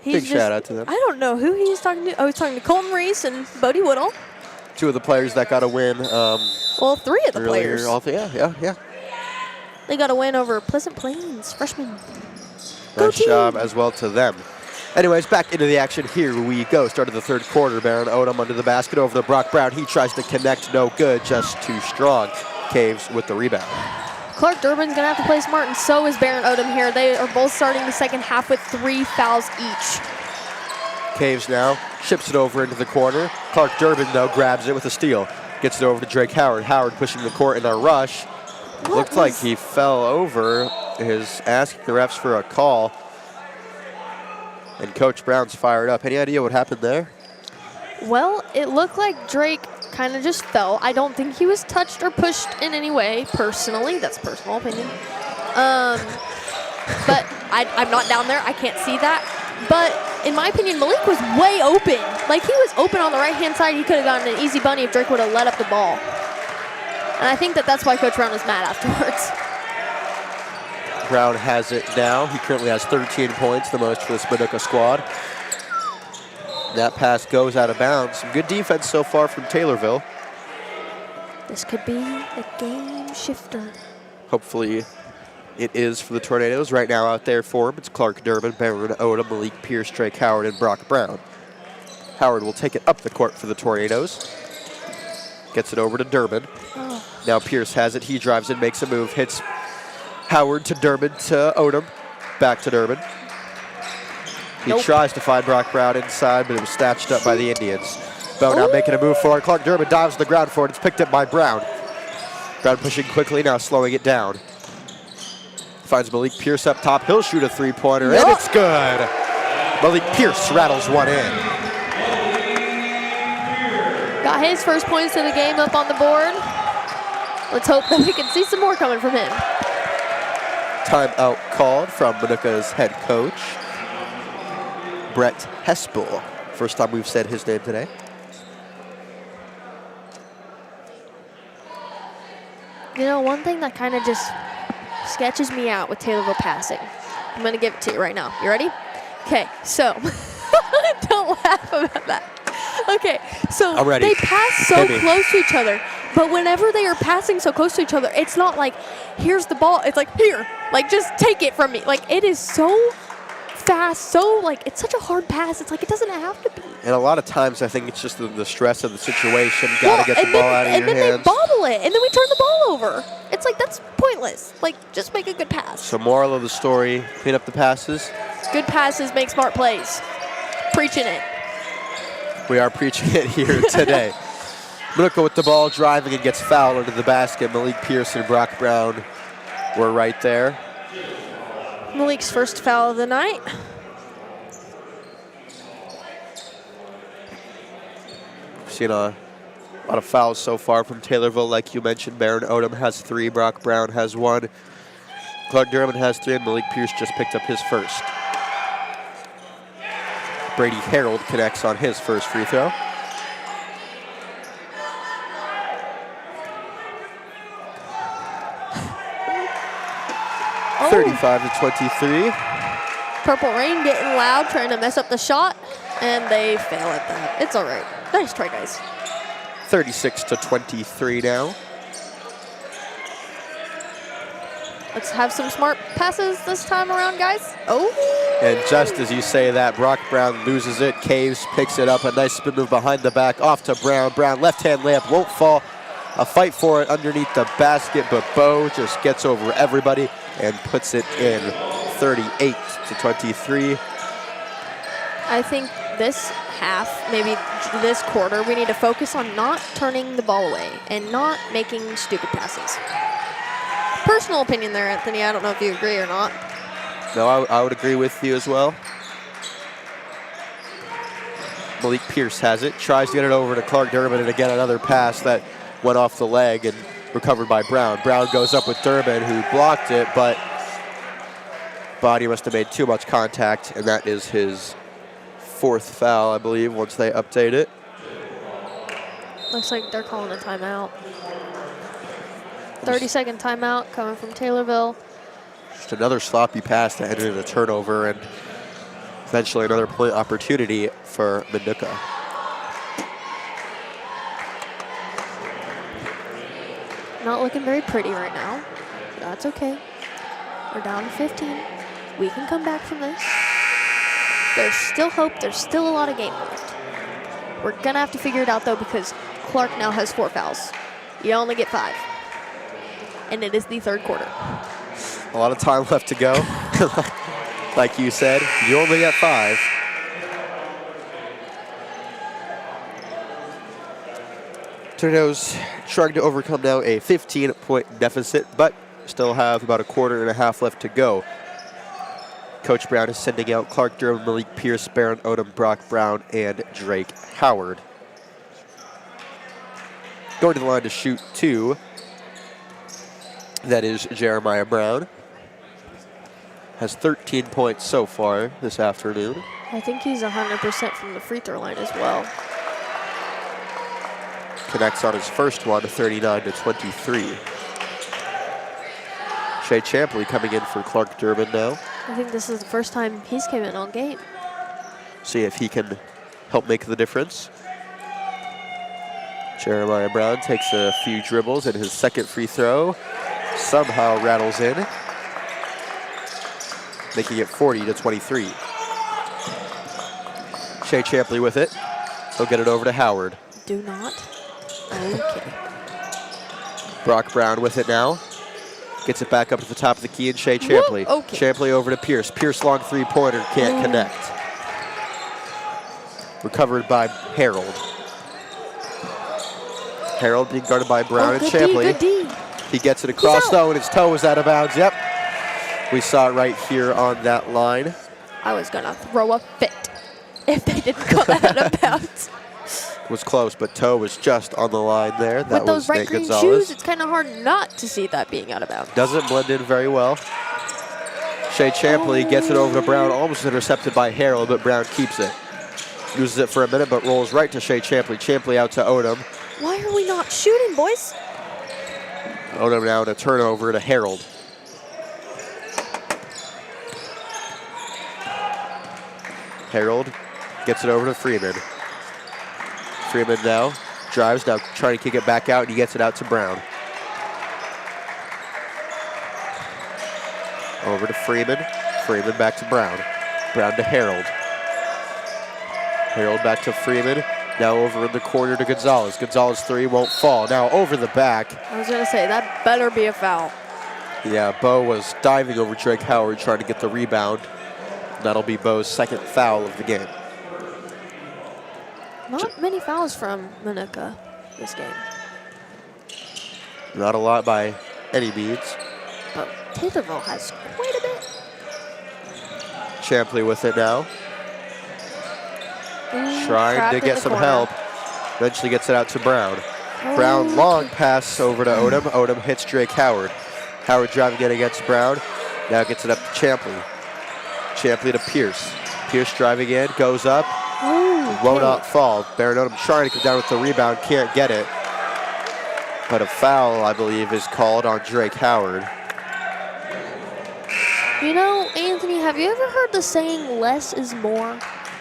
Big shout out to them. I don't know who he's talking to. Oh, he's talking to Colton Reese and Bodie Woodall. 2 of the players that got a win. Well, 3 of the players. Yeah. They got a win over Pleasant Plains freshmen. Nice job as well to them. Anyways, back into the action. Here we go. Start of the 3rd quarter. Baron Odom under the basket over to Brock Brown. He tries to connect. No good. Just too strong. Caves with the rebound. Clark Durbin's going to have to play smart, and so is Baron Odom here. They are both starting the second half with 3 fouls each. Caves now ships it over into the corner. Clark Durbin, though, grabs it with a steal. Gets it over to Drake Howard. Howard pushing the court in a rush. Looked like he fell over. Is asking the refs for a call. And Coach Brown's fired up. Any idea what happened there? Well, it looked like Drake kind of just fell. I don't think he was touched or pushed in any way, personally. That's personal opinion. But I'm not down there. I can't see that. But in my opinion, Malik was way open. Like, he was open on the right-hand side. He could have gotten an easy bunny if Drake would have let up the ball. And I think that's why Coach Brown was mad afterwards. Brown has it now. He currently has 13 points, the most for this Minooka squad. That pass goes out of bounds. Some good defense so far from Taylorville. This could be a game shifter. Hopefully it is for the Tornadoes. Right now out there for them, it's Clark Durbin, Baron Odom, Malik Pierce, Drake Howard, and Brock Brown. Howard will take it up the court for the Tornadoes. Gets it over to Durbin. Oh. Now Pierce has it. He drives in, makes a move, hits Howard to Durbin to Odom. Back to Durbin. He tries to find Brock Brown inside, but it was snatched up by the Indians. Bow now making a move forward. Clark Durbin dives to the ground for it. It's picked up by Brown. Brown pushing quickly, now slowing it down. Finds Malik Pierce up top. He'll shoot a 3-pointer, and it's good. Malik Pierce rattles one in. Got his first points of the game up on the board. Let's hope that we can see some more coming from him. Timeout called from Minooka's head coach, Brett Hespel. First time we've said his name today. You know, one thing that kind of just sketches me out with Taylorville passing. I'm going to give it to you right now. You ready? Okay, so don't laugh about that. Okay, so I'm ready. They pass so close to each other, but whenever they are passing so close to each other, it's not like, here's the ball. It's like, here, like, just take it from me. Like, it is so fast, so, like, it's such a hard pass. It's like, it doesn't have to be. And a lot of times, I think it's just the stress of the situation. Got to get the ball out of your hands. And then they bobble it, and then we turn the ball over. It's like, that's pointless. Like, just make a good pass. So moral of the story, clean up the passes. Good passes make smart plays. Preaching it. We are preaching it here today. Minooka with the ball, driving and gets fouled into the basket. Malik Pierce and Brock Brown were right there. Malik's first foul of the night. We've seen a lot of fouls so far from Taylorville. Like you mentioned, Baron Odom has 3, Brock Brown has 1. Clark Durbin has 3, and Malik Pierce just picked up his first. Brady Harold connects on his first free throw. Oh. 35-23. Purple Rain getting loud, trying to mess up the shot, and they fail at that. It's all right. Nice try, guys. 36-23 now. Let's have some smart passes this time around, guys. Oh. And just as you say that, Brock Brown loses it. Caves picks it up. A nice spin move behind the back. Off to Brown. Brown left-hand layup won't fall. A fight for it underneath the basket, but Bo just gets over everybody and puts it in. 38-23. I think this half, maybe this quarter, we need to focus on not turning the ball away and not making stupid passes. Personal opinion there, Anthony. I don't know if you agree or not. No, I would agree with you as well. Malik Pierce has it, tries to get it over to Clark Durbin, and again another pass that went off the leg and recovered by Brown. Brown goes up with Durbin, who blocked it, but body must have made too much contact, and that is his 4th foul, I believe, once they update it. Looks like they're calling a timeout. 30-second timeout coming from Taylorville. Just another sloppy pass that ended in a turnover, and Eventually another point opportunity for Minooka. Not looking very pretty right now. That's okay. We're down to 15. We can come back from this. There's still hope. There's still a lot of game left. We're going to have to figure it out, though, because Clark now has 4 fouls. You only get 5. And it is the 3rd quarter. A lot of time left to go. Like you said, you only get 5. Tornadoes trying to overcome now a 15-point deficit, but still have about a quarter and a half left to go. Coach Brown is sending out Clark Durham, Malik Pierce, Barron Odom, Brock Brown, and Drake Howard. Going to the line to shoot 2. That is Jeremiah Brown. Has 13 points so far this afternoon. I think he's 100% from the free throw line as well. Connects on his first one, 39-23. Shea Champley coming in for Clark Durbin now. I think this is the first time he's came in all game. See if he can help make the difference. Jeremiah Brown takes a few dribbles, and his second free throw somehow rattles in, making it 40-23. Shea Champley with it. He'll get it over to Howard. Do not. Okay. Brock Brown with it now. Gets it back up to the top of the key, and Shea Champley. Whoa, okay. Champley over to Pierce. Pierce long three-pointer, can't connect. Recovered by Harold. Harold being guarded by Brown and Champley. Good D. He gets it across though, and his toe is out of bounds. Yep. We saw it right here on that line. I was gonna throw a fit if they didn't go that out of bounds. Was close, but toe was just on the line there. That With those was bright Nate green Gonzalez. shoes, it's kind of hard not to see that being out of bounds. Doesn't blend in very well. Shea Champley gets it over to Brown, almost intercepted by Harold, but Brown keeps it. Loses it for a minute, but rolls right to Shea Champley. Champley out to Odom. Why are we not shooting, boys? Odom now to turnover to Harold. Harold gets it over to Freeman. Freeman now drives, now trying to kick it back out, and he gets it out to Brown. Over to Freeman. Freeman back to Brown. Brown to Harold. Harold back to Freeman. Now over in the corner to Gonzalez. Gonzalez 3 won't fall. Now over the back. I was going to say, that better be a foul. Yeah, Bo was diving over Drake Howard trying to get the rebound. That'll be Bo's second foul of the game. Not many fouls from Minooka this game. Not a lot by any means. But Taylorville has quite a bit. Champley with it now. Trying to get some help. Eventually gets it out to Brown. Brown long pass over to Odom. Odom hits Drake Howard. Howard driving it against Brown. Now gets it up to Champley. Champley to Pierce. Pierce driving in, goes up. Will not fall. Barron Odom trying to come down with the rebound, can't get it. But a foul, I believe, is called on Drake Howard. You know, Anthony, have you ever heard the saying, less is more?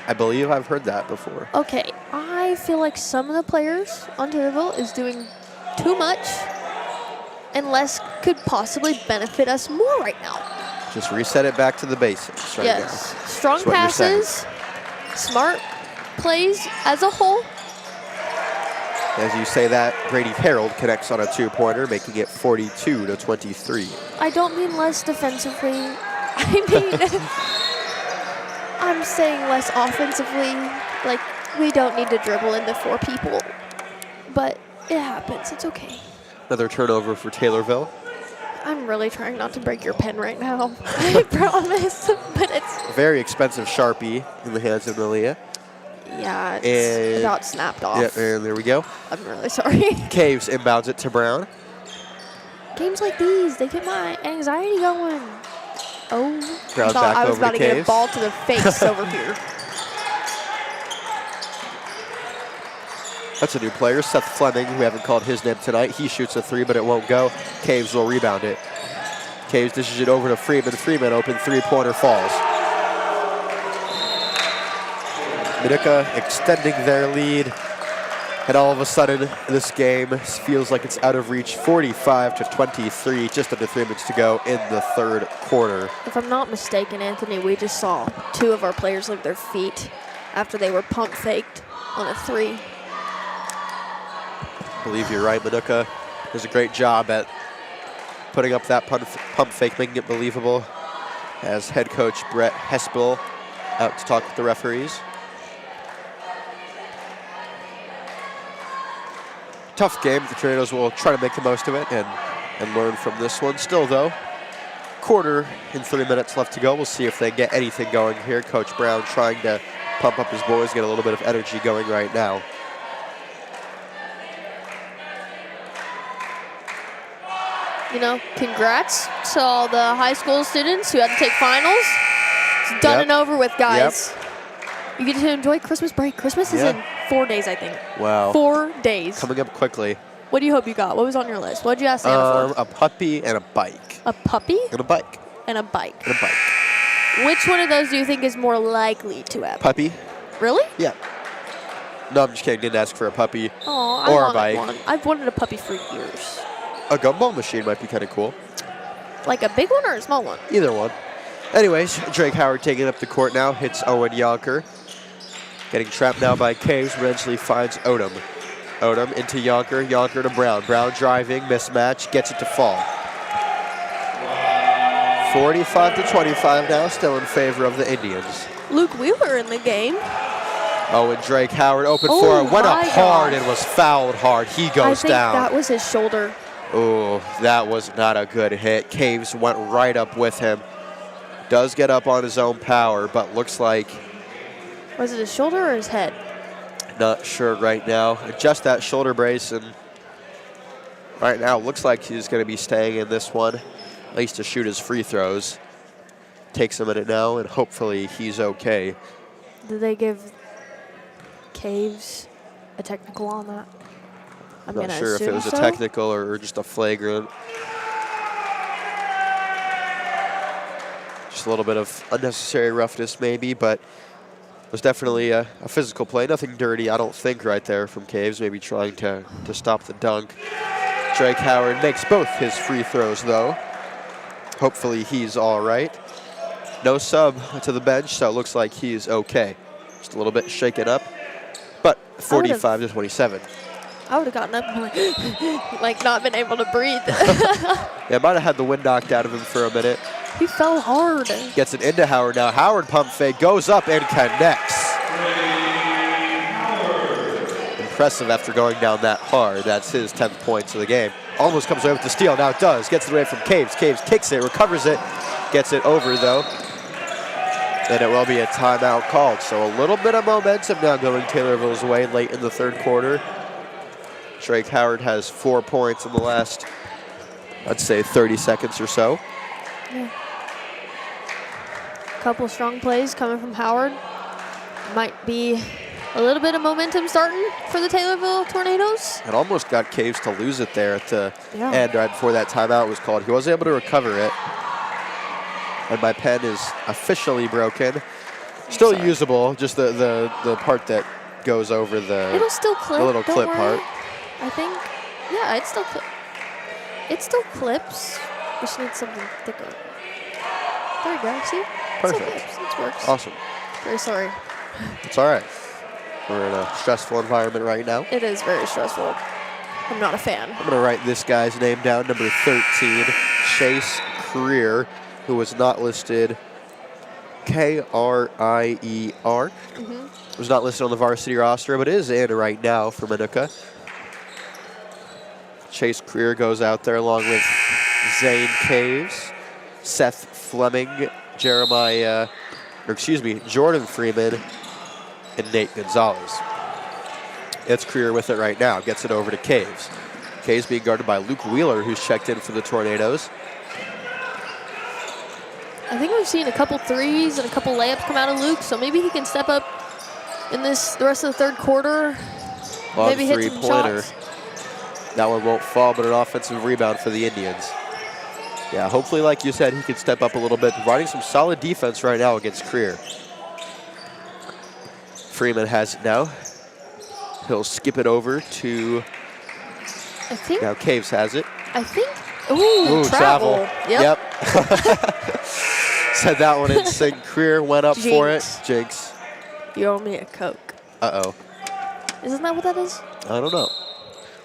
I believe I've heard that before. Okay, I feel like some of the players on Taylorville is doing too much, and less could possibly benefit us more right now. Just reset it back to the basics right now. Strong passes, smart plays as a whole. As you say that, Brady Harold connects on a two-pointer, making it 42-23. I don't mean less defensively. I mean, I'm saying less offensively. Like, we don't need to dribble into 4 people. But it happens. It's okay. Another turnover for Taylorville. I'm really trying not to break your pen right now. I promise. But it's... Very expensive Sharpie in the hands of Malia. Yeah, it's about snapped off. Yeah, and there we go. I'm really sorry. Caves inbounds it to Brown. Games like these, they get my anxiety going. Oh, Brown I thought back I was over about to to get a Caves. ball to the face over here. That's a new player, Seth Fleming. We haven't called his name tonight. He shoots a 3, but it won't go. Caves will rebound it. Caves dishes it over to Freeman. Freeman open three-pointer falls. Minooka extending their lead. And all of a sudden, this game feels like it's out of reach. 45-23, just under 3 minutes to go in the third quarter. If I'm not mistaken, Anthony, we just saw 2 of our players leave their feet after they were pump faked on a 3. I believe you're right. Minooka does a great job at putting up that pump fake, making it believable, as head coach Brett Hespel out to talk with the referees. Tough game. The Tornadoes will try to make the most of it and learn from this one. Still, though, quarter and 3 minutes left to go. We'll see if they get anything going here. Coach Brown trying to pump up his boys, get a little bit of energy going right now. You know, congrats to all the high school students who had to take finals. It's done and over with, guys. You get to enjoy Christmas break. Christmas is in 4 days, I think. Wow. 4 days. Coming up quickly. What do you hope you got? What was on your list? What did you ask Santa for? A puppy and a bike. A puppy? And a bike. And a bike. And a bike. Which one of those do you think is more likely to happen? Puppy. Really? Yeah. No, I'm just kidding. Didn't ask for a puppy Oh, or a bike. I've wanted a puppy for years. A gumball machine might be kind of cool. Like a big one or a small one? Either one. Anyways, Drake Howard taking up the court now. Hits Owen Yonker. Getting trapped now by Caves. Eventually finds Odom. Odom into Yonker. Yonker to Brown. Brown driving. Mismatch. Gets it to fall. 45-25 now. Still in favor of the Indians. Luke Wheeler in the game. Oh, and Drake Howard open for it. Went up hard and was fouled hard. He goes down. I think that was his shoulder. Oh, that was not a good hit. Caves went right up with him. Does get up on his own power, but looks like... Was it his shoulder or his head? Not sure right now. Adjust that shoulder brace, and right now looks like he's going to be staying in this one, at least to shoot his free throws. Takes a minute now, and hopefully he's okay. Did they give Caves a technical on that? I'm not sure if it was a technical or just a flagrant. Just a little bit of unnecessary roughness maybe, but it was definitely a physical play. Nothing dirty, I don't think, right there from Caves, maybe trying to stop the dunk. Drake Howard makes both his free throws, though. Hopefully he's all right. No sub to the bench, so it looks like he's okay. Just a little bit shaken up, but 45-27. I would have gotten up and like not been able to breathe. Yeah, might have had the wind knocked out of him for a minute. He fell hard. Gets it into Howard now. Howard pump fake, goes up and connects. Impressive after going down that hard. That's his 10th points of the game. Almost comes away with the steal. Now it does. Gets it away from Caves. Caves kicks it, recovers it, gets it over though. And it will be a timeout called. So a little bit of momentum now going Taylorville's way late in the third quarter. Drake Howard has 4 points in the last, I'd say, 30 seconds or so. Yeah. Couple strong plays coming from Howard. Might be a little bit of momentum starting for the Taylorville Tornadoes. It almost got Caves to lose it there at the end right before that timeout was called. He was able to recover it. And my pen is officially broken. Still usable, just the part that goes over the, it'll still clip, the little clip part. I think, yeah, it still clips. We just need something thicker. There you go, see? Perfect. It works. Awesome. Very sorry. It's all right. We're in a stressful environment right now. It is very stressful. I'm not a fan. I'm going to write this guy's name down, number 13, Chase Creer, who was not listed, K-R-I-E-R. Was not listed on the varsity roster, but is in right now for Minooka. Chase Creer goes out there along with Zane Caves, Seth Fleming, Jordan Freeman, and Nate Gonzalez. It's Creer with it right now. Gets it over to Caves. Caves being guarded by Luke Wheeler, who's checked in for the Tornadoes. I think we've seen a couple threes and a couple layups come out of Luke, so maybe he can step up in the rest of the third quarter. Long maybe hit some shots. That one won't fall, but an offensive rebound for the Indians. Yeah, hopefully, like you said, he can step up a little bit, providing some solid defense right now against Creer. Freeman has it now. He'll skip it over to, I think. now Caves has it. I think. Ooh, travel. Yep. Said that one in sync. Career went up for it. Jinx. Jinx. You owe me a Coke. Uh-oh. Isn't that what that is? I don't know.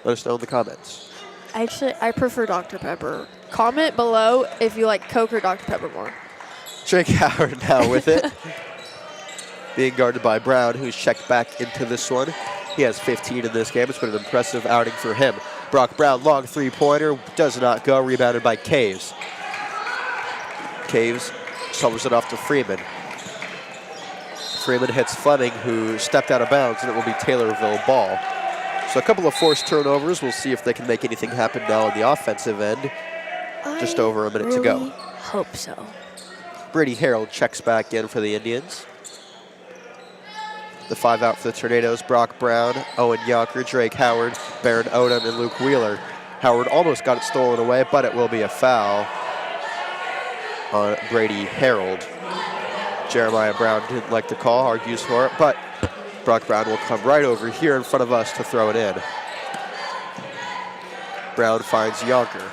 Let us know in the comments. Actually, I prefer Dr. Pepper. Comment below if you like Coke or Dr. Pepper more. Drake Howard now with it. Being guarded by Brown, who's checked back into this one. He has 15 in this game. It's been an impressive outing for him. Brock Brown, long three-pointer, does not go. Rebounded by Caves. Caves shovels it off to Freeman. Freeman hits Fleming, who stepped out of bounds, and it will be Taylorville ball. So a couple of forced turnovers. We'll see if they can make anything happen now on the offensive end. Just over a minute to go. Hope so. Brady Harold checks back in for the Indians. The 5 out for the Tornadoes: Brock Brown, Owen Yonker, Drake Howard, Baron Odom, and Luke Wheeler. Howard almost got it stolen away, but it will be a foul on Brady Harold. Jeremiah Brown didn't like the call, argues for it, but Brock Brown will come right over here in front of us to throw it in. Brown finds Yonker.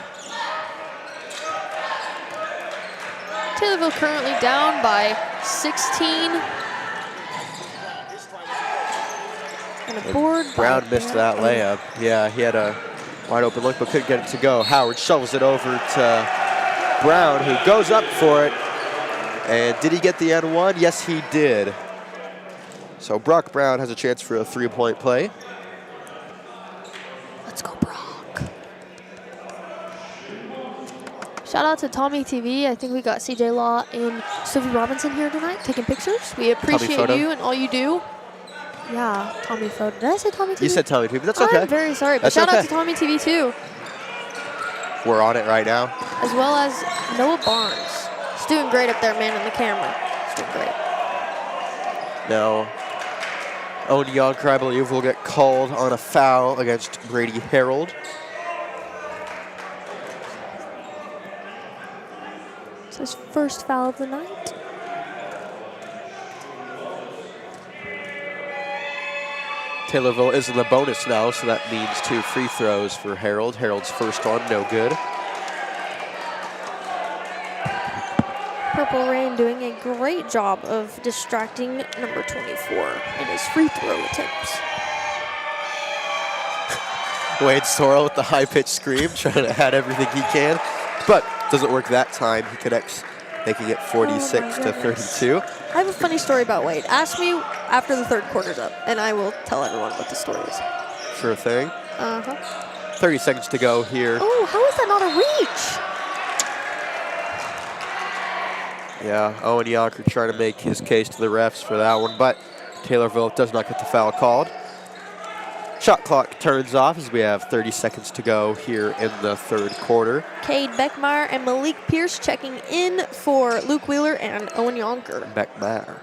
Taylorville currently down by 16. And a board. Brown missed that layup. Yeah, he had a wide open look, but couldn't get it to go. Howard shovels it over to Brown, who goes up for it. And did he get the N1? Yes, he did. So Brock Brown has a chance for a three-point play. Let's go, Brock. Shout out to Tommy TV. I think we got CJ Law and Sophie Robinson here tonight taking pictures. We appreciate you and all you do. Yeah, Tommy Photo. Did I say Tommy TV? You said Tommy TV. That's okay. I'm very sorry. But That's shout okay. out to Tommy TV too. We're on it right now. As well as Noah Barnes. He's doing great up there, man, on the camera. He's doing great. Now, Owen Yonker, I believe, will get called on a foul against Brady Harold. It's his first foul of the night. Taylorville is in the bonus now, so that means 2 free throws for Harold. Harold's first one, no good. Purple Rain doing a great job of distracting number 24 in his free throw attempts. Wade Sorrell with the high-pitched scream, trying to add everything he can, but doesn't work that time. He connects, making it 46 to 32. I have a funny story about Wade. Ask me after the third quarter's up, and I will tell everyone what the story is. Sure thing. 30 seconds to go here. Oh, how is that not a reach? Yeah, Owen Yonker trying to make his case to the refs for that one, but Taylorville does not get the foul called. Shot clock turns off as we have 30 seconds to go here in the third quarter. Cade Beckmeyer and Malik Pierce checking in for Luke Wheeler and Owen Yonker. Beckmeyer.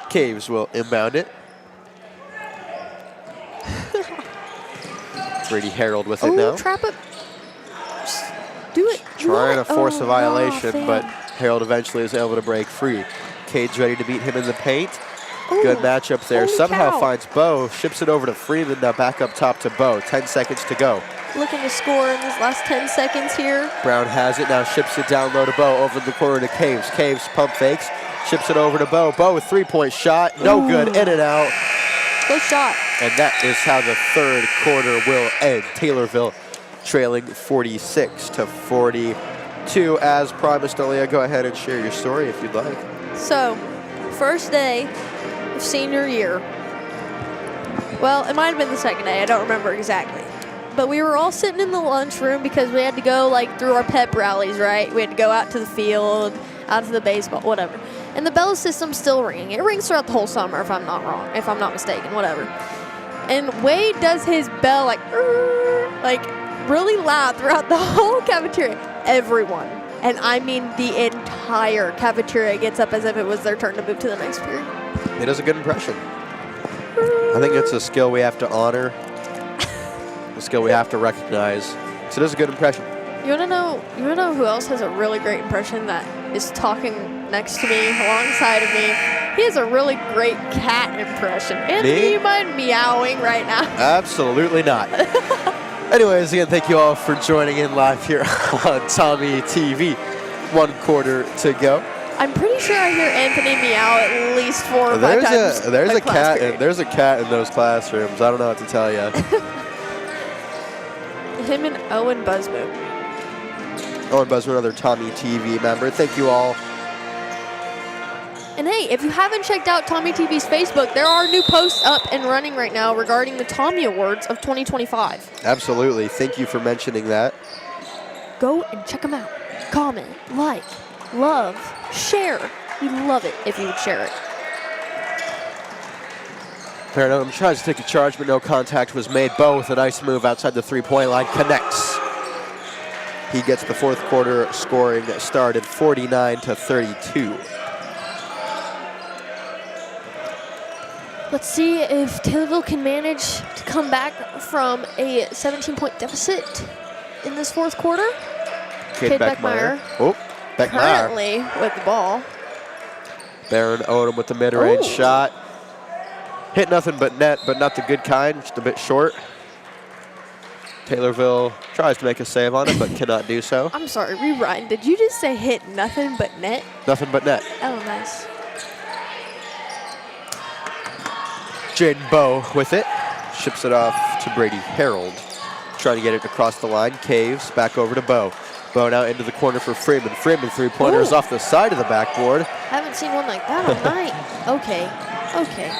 Caves will inbound it. Brady Harold with it now. Trap it. Do it. Trying to force a violation, fam. but Harold eventually is able to break free. Cade's ready to beat him in the paint. Ooh, Good matchup there. holy Somehow cow. finds Bo, ships it over to Freeman, now back up top to Bo. 10 seconds to go. Looking to score in these last 10 seconds here. Brown has it, now ships it down low to Bo, over the corner to Caves. Caves pump fakes, ships it over to Bo. Bo with three-point shot, no good, in and out. Good shot. And that is how the third quarter will end. Taylorville trailing 46 to 42. As promised, Aaliyah, go ahead and share your story if you'd like. So, first day of senior year. Well, it might have been the second day. I don't remember exactly. But we were all sitting in the lunchroom because we had to go like through our pep rallies, right? We had to go out to the field, out to the baseball, whatever. And the bell system's still ringing. It rings throughout the whole summer, if I'm not wrong, if I'm not mistaken, whatever. And Wade does his bell like really loud throughout the whole cafeteria. Everyone, and I mean the entire cafeteria, gets up as if it was their turn to move to the next period. It is a good impression. I think it's a skill we have to honor, a skill we have to recognize. So it is a good impression. You wanna know who else has a really great impression that is talking next to me, alongside of me. He has a really great cat impression. Anthony, Me? you mind meowing right now? Absolutely not. Anyways, again, thank you all for joining in live here on Tommy TV. 1 quarter to go. I'm pretty sure I hear Anthony meow at least 4 or 5 times. There's a class cat. period. There's a cat in those classrooms. I don't know what to tell you. Him and Owen Busboom. Owen Buzzer, another Tommy TV member. Thank you all. And hey, if you haven't checked out Tommy TV's Facebook, there are new posts up and running right now regarding the Tommy Awards of 2025. Absolutely. Thank you for mentioning that. Go and check them out. Comment, like, love, share. We'd love it if you would share it. Baron Odom tries to take a charge, but no contact was made. Bo with a nice move outside the three-point line connects. He gets the 4th quarter scoring started 49-32. Let's see if Taylorville can manage to come back from a 17-point deficit in this 4th quarter. Cade Beckmeyer. Oh, Beckmeyer. Currently with the ball. Baron Odom with the mid-range Ooh. shot. Hit nothing but net, but not the good kind, just a bit short. Taylorville tries to make a save on it, but cannot do so. I'm sorry, rewind. Did you just say hit nothing but net? Nothing but net. Oh, nice. Jaden Bowe with it. Ships it off to Brady Harold. Trying to get it across the line. Caves back over to Bowe. Bowe now into the corner for Freeman. Freeman three-pointers Ooh. off the side of the backboard. Haven't seen one like that all night. Okay.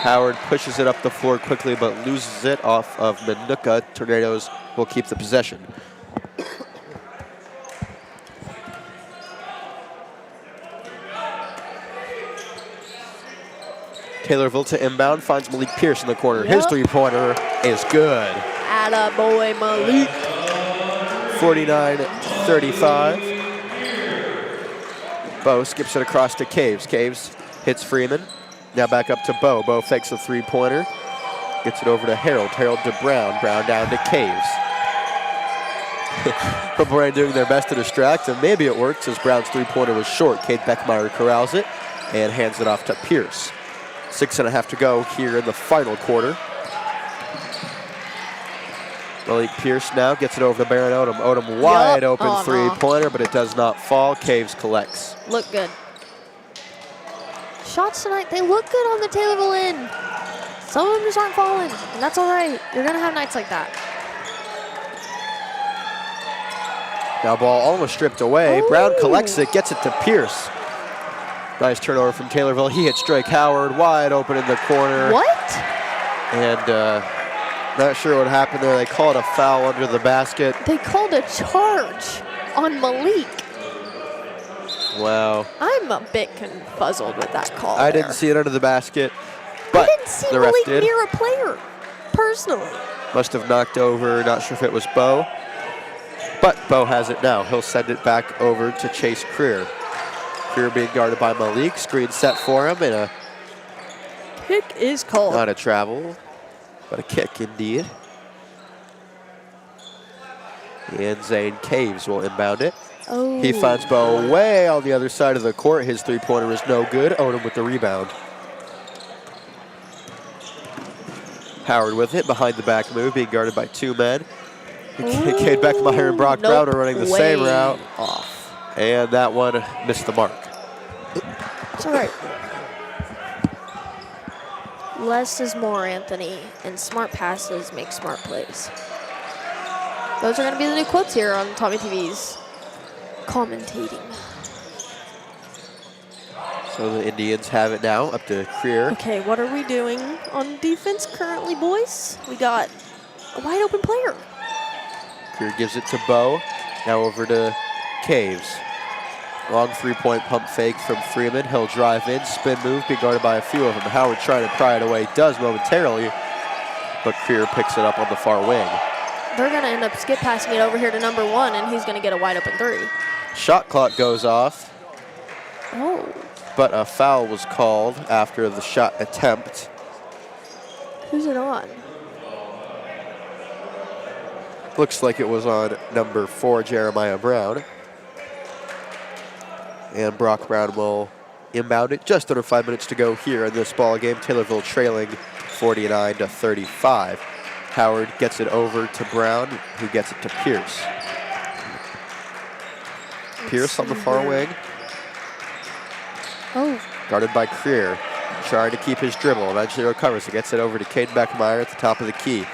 Howard pushes it up the floor quickly, but loses it off of Minooka. Tornadoes will keep the possession. Taylorville to inbound, finds Malik Pierce in the corner. His Yep. three-pointer is good. Atta boy, Malik. 49-35. Bowe skips it across to Caves. Caves hits Freeman. Now back up to Bowe. Bowe fakes a three-pointer. Gets it over to Harold. Harold to Brown. Brown down to Caves. Brown doing their best to distract, and maybe it works as Brown's three-pointer was short. Cade Beckmeyer corrals it and hands it off to Pierce. 6.5 to go here in the final quarter. Malik Pierce now gets it over to Baron Odom. Odom wide open Oh, no. three-pointer, but it does not fall. Caves collects. Look good. Shots tonight, they look good on the Taylorville end. Some of them just aren't falling, and that's all right. You're going to have nights like that. Now ball almost stripped away. Ooh. Brown collects it, gets it to Pierce. Nice turnover from Taylorville. He hits Drake Howard wide open in the corner. What? And not sure what happened there. They called a foul under the basket. They called a charge on Malik. Wow. I'm a bit confuzzled with that call. I didn't see it under the basket, but I didn't see the ref Malik did. near a player, personally. Must have knocked over, not sure if it was Bowe. But Bowe has it now. He'll send it back over to Chase Creer. Creer being guarded by Malik. Screen set for him, and a Kick is called. not a travel, but a kick indeed. And Zane Caves will inbound it. Oh. He finds Bowe way on the other side of the court. His three-pointer is no good. Odom with the rebound. Howard with it, behind the back move, being guarded by two men. Cade Beckmeyer and Brock Brown are running the same route. Off. And that one missed the mark. It's all right. Less is more, Anthony, and smart passes make smart plays. Those are going to be the new quotes here on Tommy TV's commentating. So the Indians have it now, up to Creer. Okay, what are we doing on defense currently, boys? We got a wide open player. Creer gives it to Bowe. Now over to Caves. Long three-point pump fake from Freeman. He'll drive in, spin move, be guarded by a few of them. Howard trying to pry it away, does momentarily, but Creer picks it up on the far wing. They're going to end up skip passing it over here to number one, and he's going to get a wide open three. Shot clock goes off, Oh. but a foul was called after the shot attempt. Who's it on? Looks like it was on number 4, Jeremiah Brown. And Brock Brown will inbound it. Just under 5 minutes to go here in this ball game. Taylorville trailing 49-35. Howard gets it over to Brown, who gets it to Pierce. Pierce on the far wing. Oh. Guarded by Creer. Trying to keep his dribble. Eventually recovers. He gets it over to Cade Beckmeyer at the top of the key.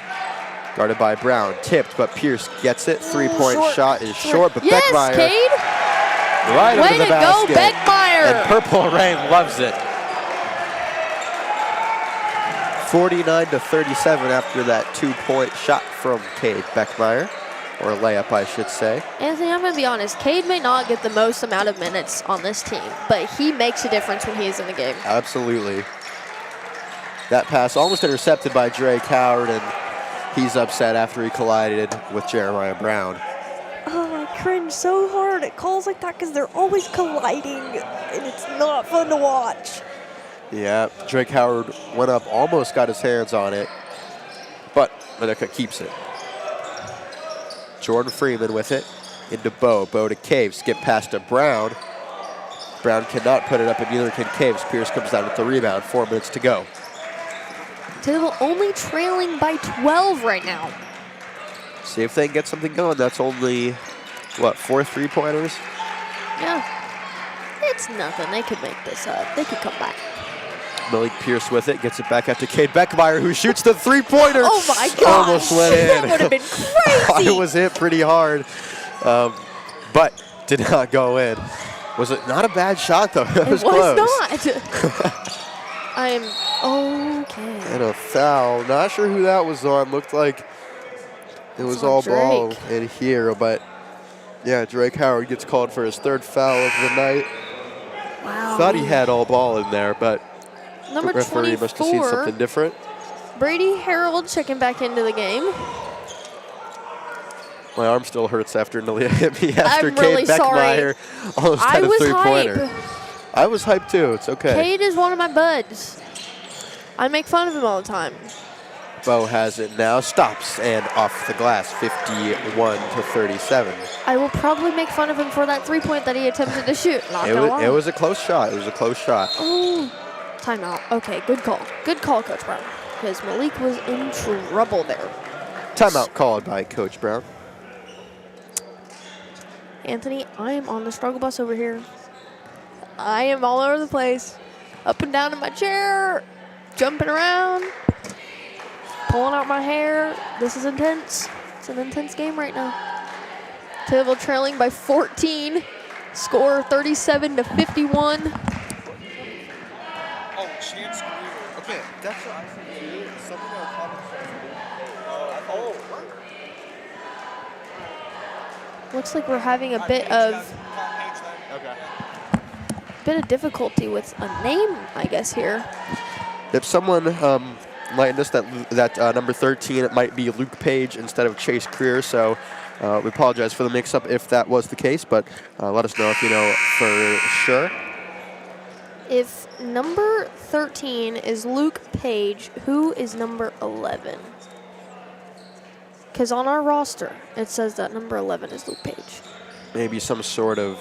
Guarded by Brown. Tipped, but Pierce gets it. Three-point shot is short, but yes, Beckmeyer Cade. right Way under the to basket. go, Beckmeyer. And Purple Rain loves it. 49-37 after that 2-point shot from Cade Beckmeyer. Or layup, I should say. Anthony, I'm going to be honest. Cade may not get the most amount of minutes on this team, but he makes a difference when he is in the game. Absolutely. That pass almost intercepted by Drake Howard, and he's upset after he collided with Jeremiah Brown. Oh, I cringe so hard at calls like that because they're always colliding, and it's not fun to watch. Yeah, Drake Howard went up, almost got his hands on it, but Minooka keeps it. Jordan Freeman with it into Bo. Bo to Caves. Skip past to Brown. Brown cannot put it up, and neither can Caves. Pierce comes down with the rebound. 4 minutes to go. Taylorville only trailing by 12 right now. See if they can get something going. That's only, what, 4 3-pointers? Yeah. It's nothing. They could make this up. They could come back. Malik Pierce with it. Gets it back out to Cade Beckmeyer, who shoots the three-pointer. Oh, my gosh. Almost went in. That would have been crazy. I was hit pretty hard, but did not go in. Was it not a bad shot, though? It was close. not. I'm okay. And a foul. Not sure who that was on. Looked like it was all ball in here, but yeah, Drake Howard gets called for his 3rd foul of the night. Wow. Thought he had all ball in there, but Number the referee must have seen 24, something different. Brady Harold checking back into the game. My arm still hurts after Nalia hit me after I'm really Cade Beckmeyer almost had a three-pointer. I was hyped too. It's okay. Cade is one of my buds. I make fun of him all the time. Bo has it now. Stops and off the glass. 51-37. I will probably make fun of him for that 3-point that he attempted to shoot. Not gonna lie. It was a close shot. It was a close shot. Oh, timeout. Okay, good call. Good call, Coach Brown. Because Malik was in trouble there. Timeout called by Coach Brown. Anthony, I am on the struggle bus over here. I am all over the place. Up and down in my chair. Jumping around. Pulling out my hair. This is intense. It's an intense game right now. Taylorville trailing by 14. Score 37-51. Oh, chance career. Okay, that's what I think. Something on common sense. Looks like we're having a bit of difficulty with a name, I guess, here. If someone enlightened us that number 13, it might be Luke Page instead of Chase Creer, so we apologize for the mix-up if that was the case, but let us know if you know for sure. If number 13 is Luke Page, who is number 11? Because on our roster, it says that number 11 is Luke Page. Maybe some sort of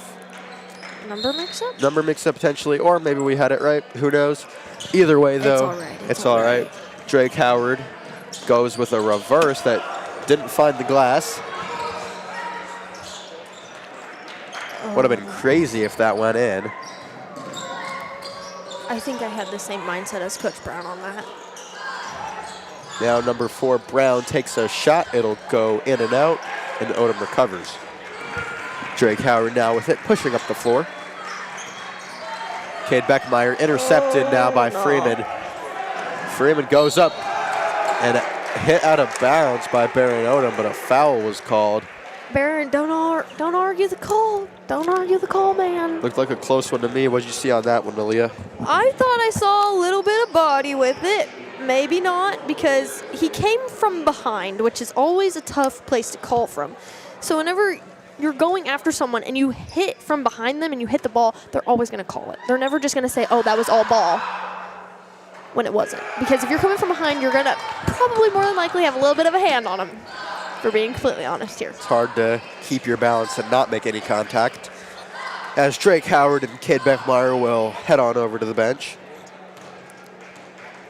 Number mix-up? number mix-up potentially, or maybe we had it right. Who knows? Either way, though, It's all right. Drake Howard goes with a reverse that didn't find the glass. Would have been crazy if that went in. I think I had the same mindset as Coach Brown on that. Now number 4, Brown takes a shot. It'll go in and out, and Odom recovers. Drake Howard now with it, pushing up the floor. Cade Beckmeyer intercepted now by Freeman. Freeman goes up and hit out of bounds by Baron Odom, but a foul was called. Baron, don't argue the call. Don't argue the call, man. Looked like a close one to me. What did you see on that one, Nalia? I thought I saw a little bit of body with it. Maybe not, because he came from behind, which is always a tough place to call from. So whenever you're going after someone and you hit from behind them and you hit the ball, they're always going to call it. They're never just going to say, oh, that was all ball, when it wasn't. Because if you're coming from behind, you're going to probably more than likely have a little bit of a hand on them, for being completely honest here. It's hard to keep your balance and not make any contact. as Drake Howard and Cade Beckmeyer will head on over to the bench.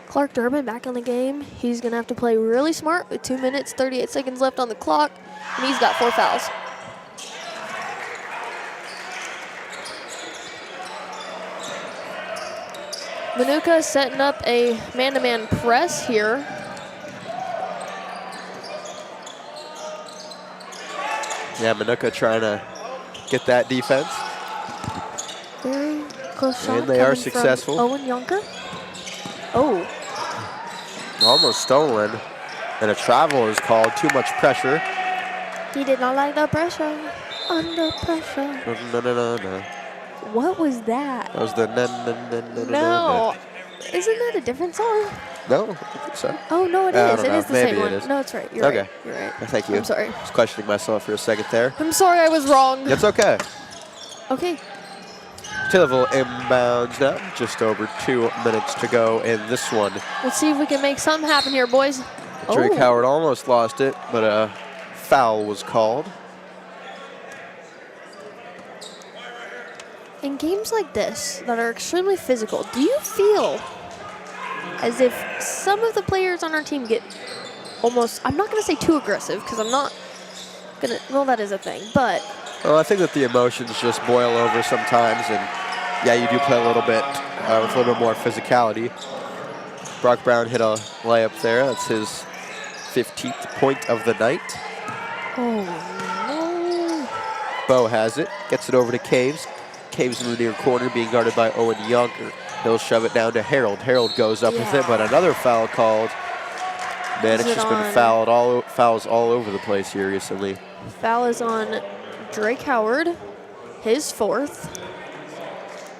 Clark Durbin back in the game. He's going to have to play really smart with 2 minutes, 38 seconds left on the clock, and he's got 4 fouls. Minooka setting up a man-to-man press here. Yeah, Minooka trying to get that defense. Very close shot. And they are coming from successful. Owen Yonker. Oh, Almost stolen. And a travel is called. Too much pressure. he did not like the pressure. Under pressure. No. What was that? That was the No. Isn't that a different song? No, I don't think so. Oh, no, it I is. don't It know. is the Maybe same it one. is. No, it's right. You're Okay. right. You're right. Thank you. I'm sorry. I was questioning myself for a second there. I'm sorry I was wrong. It's okay. Okay. Taylorville inbounds now. Just over 2 minutes to go in this one. Let's see if we can make something happen here, boys. Drake Oh. Howard almost lost it, but a foul was called. In games like this that are extremely physical, do you feel as if some of the players on our team get almost, I'm not going to say too aggressive because I'm not going to, well, that is a thing, but Well, I think that the emotions just boil over sometimes, and yeah, you do play a little bit with a little bit more physicality. Brock Brown hit a layup there. That's his 15th point of the night. oh no. Bo has it, gets it over to Caves. Caves in the near corner being guarded by Owen Yonker. He'll shove it down to Harold. Harold goes up with it, but another foul called. Man, Is it's it just been on- fouls all over the place here recently. Foul is on Drake Howard, his 4th.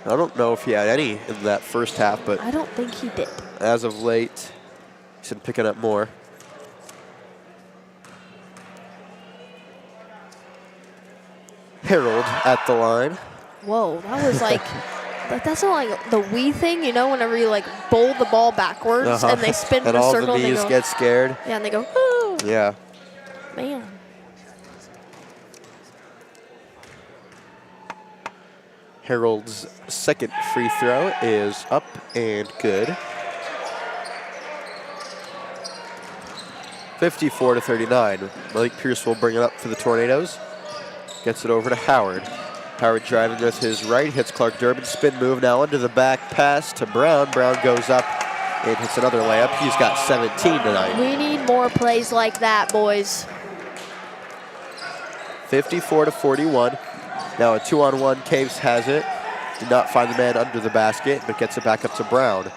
I don't know if he had any in that first half, but I don't think he did. as of late, he's been picking up more. Harold at the line. Whoa, that was like, that's not like the Wii thing, you know, whenever you like bowl the ball backwards and they spin in And a all circle the and they bees go, get scared. yeah, and they go, oh, Yeah. man. Harold's second free throw is up and good. 54-39. Malik Pierce will bring it up for the Tornadoes. Gets it over to Howard. Howard driving with his right, hits Clark Durbin. Spin move now into the back pass to Brown. Brown goes up and hits another layup. He's got 17 tonight. We need more plays like that, boys. 54-41. Now a 2-on-1. Caves has it. Did not find the man under the basket, but gets it back up to Brown.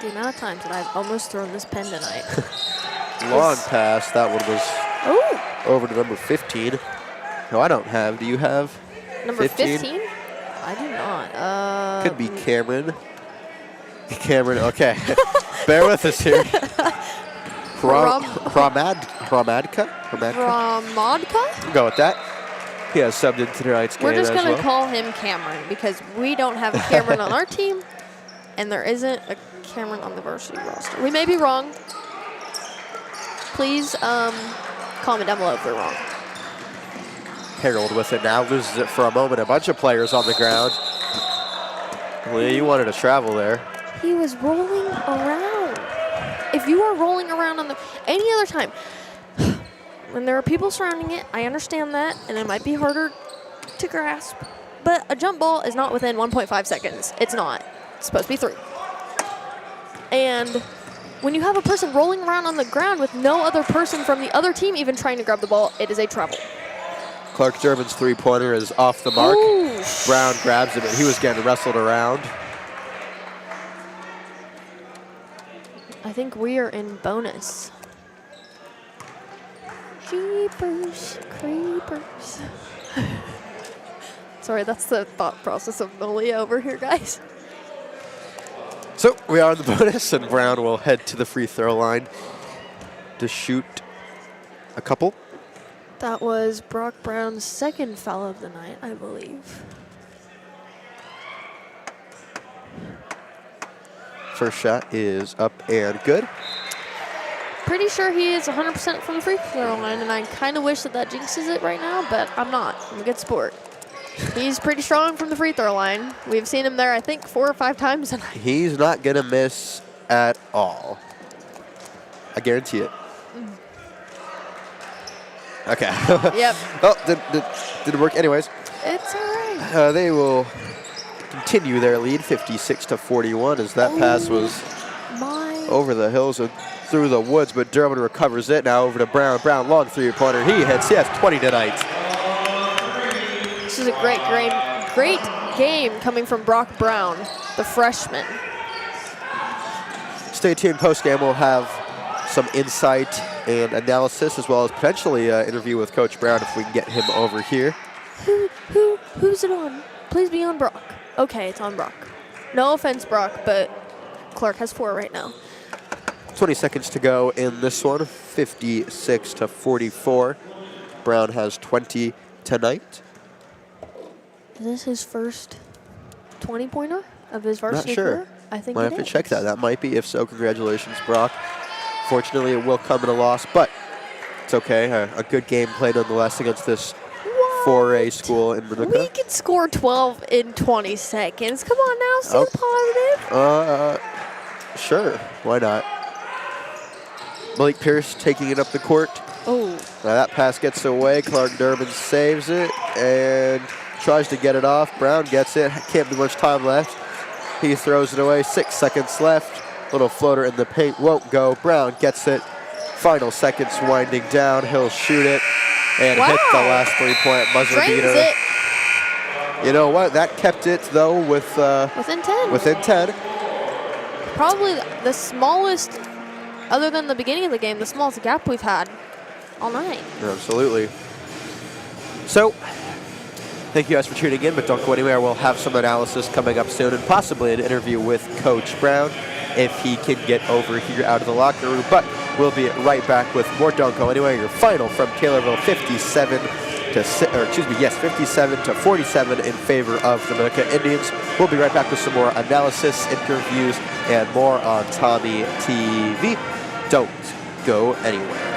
The amount of times that I've almost thrown this pen tonight. Long pass. That one was Oh, over to number 15. No, I don't have. Do you have? number 15? 15? I do not. Could be Cameron. Cameron, okay. Bear with us here. Hromadka? Ramadka? Go with that. He has subbed into tonight's game We're just as going to well. call him Cameron because we don't have a Cameron on our team, and there isn't a Cameron on the varsity roster. We may be wrong. Please comment down below if we're wrong. Harold with it now, loses it for a moment. A bunch of players on the ground. Well, you wanted to travel there. He was rolling around. If you are rolling around on the any other time, when there are people surrounding it, I understand that, and it might be harder to grasp. But a jump ball is not within 1.5 seconds. It's not. It's supposed to be 3. And when you have a person rolling around on the ground with no other person from the other team even trying to grab the ball, it is a travel. Clark Durbin's three-pointer is off the mark. Ooh. Brown grabs it, but he was getting wrestled around. I think we are in bonus. Jeepers, creepers. Sorry, that's the thought process of Malia over here, guys. So we are in the bonus, and Brown will head to the free throw line to shoot a couple. That was Brock Brown's second foul of the night, I believe. First shot is up and good. Pretty sure he is 100% from the free throw line, and I kind of wish that jinxes it right now, but I'm not. I'm a good sport. He's pretty strong from the free throw line. We've seen him there, I think, 4 or 5 times tonight. He's not going to miss at all. I guarantee it. Okay. Yep. Oh, didn't work. Anyways, It's all right. they will continue their lead, 56-41, as that pass was over the hills and through the woods, but Derwin recovers it. Now over to Brown. Brown, long three-pointer. He hits. He has 20 tonight. This is a great game coming from Brock Brown, the freshman. Stay tuned. Post-game, we'll have some insight and analysis, as well as potentially an interview with Coach Brown if we can get him over here. Who's it on? Please be on Brock. Okay, it's on Brock. No offense, Brock, but Clark has 4 right now. 20 seconds to go in this one, 56-44. Brown has 20 tonight. Is this his first 20-pointer of his varsity Not sure. career? I think Might it have to is. check that. That might be. If so, congratulations, Brock. Fortunately, it will come in a loss, but it's okay. A good game played nonetheless against this 4A school in Minooka. We can score 12 in 20 seconds. Come on now, stay positive. Sure. Why not? Malik Pierce taking it up the court. Oh. Now that pass gets away. Clark Durbin saves it and tries to get it off. Brown gets it. Can't be much time left. He throws it away. 6 seconds left. Little floater in the paint. Won't go. Brown gets it. Final seconds winding down. He'll shoot it and hit the last three-point buzzer beater. It. You know what? That kept it, though, Within 10. Within 10. Probably the smallest, other than the beginning of the game, the smallest gap we've had all night. Absolutely. So, thank you guys for tuning in, but don't go anywhere. We'll have some analysis coming up soon and possibly an interview with Coach Brown if he can get over here out of the locker room. But we'll be right back with more Don't Go Anywhere. Your final from Taylorville, 57-47 in favor of the Minooka Indians. We'll be right back with some more analysis, interviews, and more on Tommy TV. Don't go anywhere.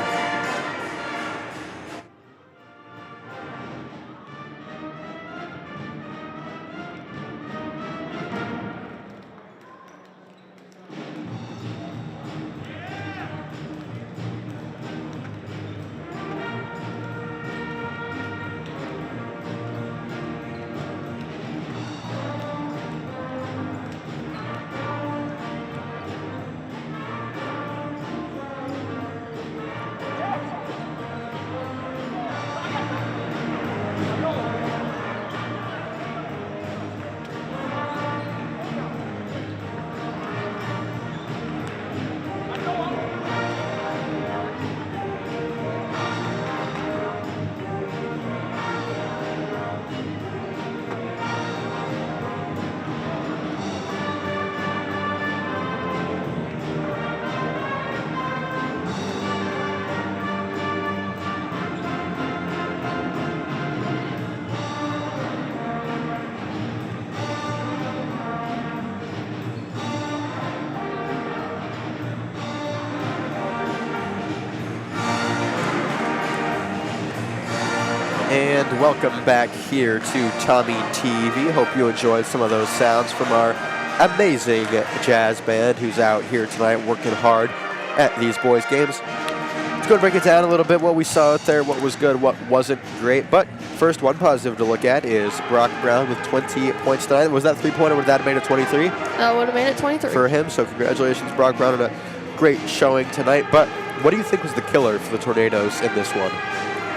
And welcome back here to Tommy TV. Hope you enjoyed some of those sounds from our amazing jazz band who's out here tonight working hard at these boys' games. Let's go and break it down a little bit, what we saw out there, what was good, what wasn't great. But first, one positive to look at is Brock Brown with 20 points tonight. Was that three-pointer? Would that have made it 23? That would have made it 23. For him, so congratulations, Brock Brown, on a great showing tonight. But what do you think was the killer for the Tornadoes in this one?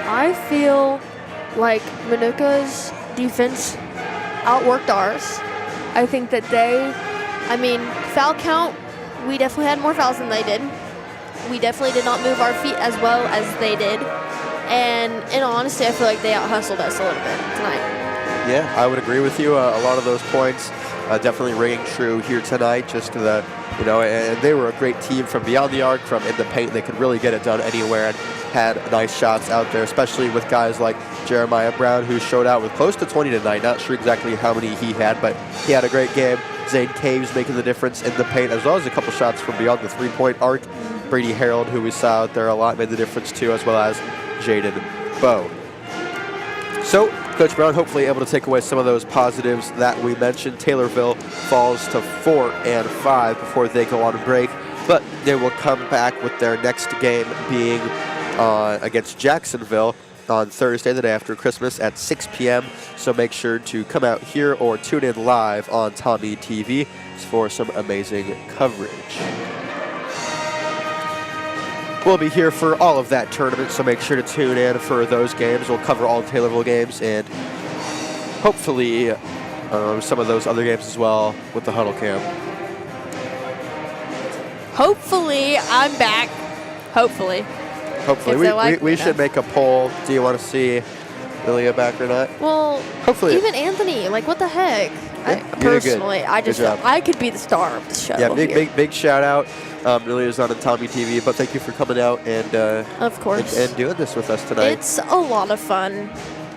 I feel like Minooka's defense outworked ours. I think that foul count, we definitely had more fouls than they did. We definitely did not move our feet as well as they did. And in all honesty, I feel like they out-hustled us a little bit tonight. Yeah, I would agree with you. A lot of those points definitely ringing true here tonight. And they were a great team from beyond the arc, from in the paint. They could really get it done anywhere and had nice shots out there, especially with guys like Jeremiah Brown, who showed out with close to 20 tonight. Not sure exactly how many he had, but he had a great game. Zane Caves making the difference in the paint, as well as a couple shots from beyond the three-point arc. Brady Harold, who we saw out there a lot, made the difference too, as well as Jaden Bowe. So, Coach Brown hopefully able to take away some of those positives that we mentioned. Taylorville falls to 4-5 before they go on break, but they will come back with their next game being against Jacksonville on Thursday, the day after Christmas at 6 p.m. So make sure to come out here or tune in live on Tommy TV for some amazing coverage. We'll be here for all of that tournament, so make sure to tune in for those games. We'll cover all Taylorville games and hopefully some of those other games as well with the Huddle Cam. Hopefully, I'm back. Hopefully. Hopefully. We should make a poll. Do you want to see Lilia back or not? Well, hopefully. Even Anthony, like, what the heck? Personally, I just felt I could be the star of the show. Yeah, big shout out. Lilia's on Tommy TV, but thank you for coming out and of course and doing this with us tonight. It's a lot of fun.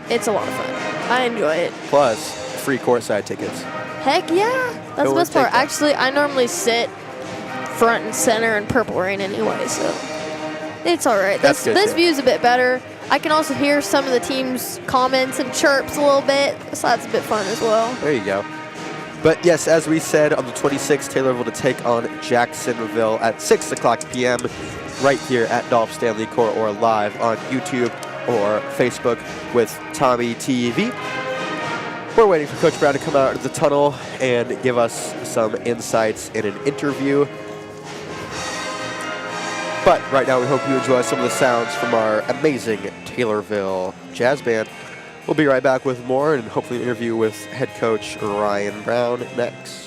I enjoy it. Plus, free courtside tickets. Heck yeah, that's the best part. Actually, I normally sit front and center in Purple Rain anyway, so it's all right. This view's a bit better. I can also hear some of the team's comments and chirps a little bit, so that's a bit fun as well. There you go. But yes, as we said, on the 26th, Taylorville to take on Jacksonville at 6 o'clock p.m. right here at Dolph Stanley Court or live on YouTube or Facebook with Tommy TV. We're waiting for Coach Brown to come out of the tunnel and give us some insights in an interview. But right now, we hope you enjoy some of the sounds from our amazing Taylorville Jazz Band. We'll be right back with more and hopefully an interview with head coach Ryan Brown next.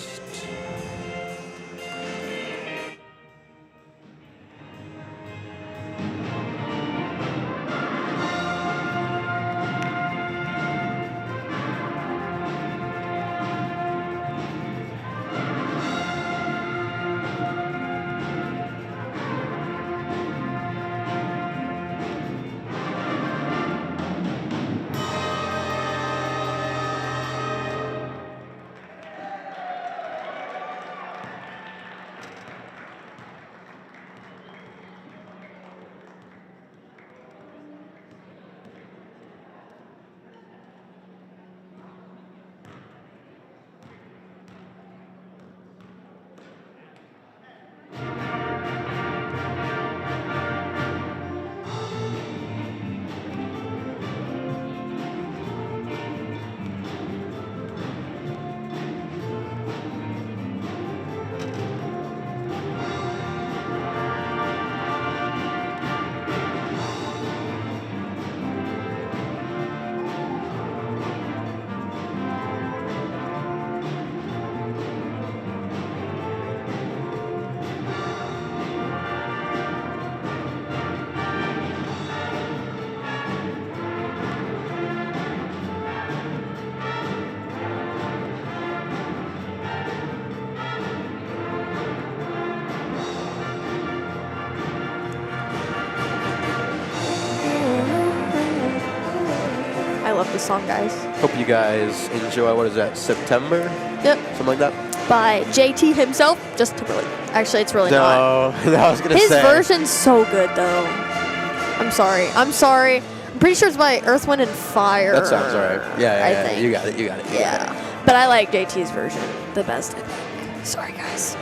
Love the song, guys. Hope you guys enjoy, what is that, September? Yep. Something like that? By JT himself, just to really, actually it's really not. No, I was going to say. His version's so good though. I'm sorry. I'm pretty sure it's by Earth, Wind, and Fire. That sounds right. Yeah, I think. You got it. Yeah. But I like JT's version the best, I think. Sorry, guys.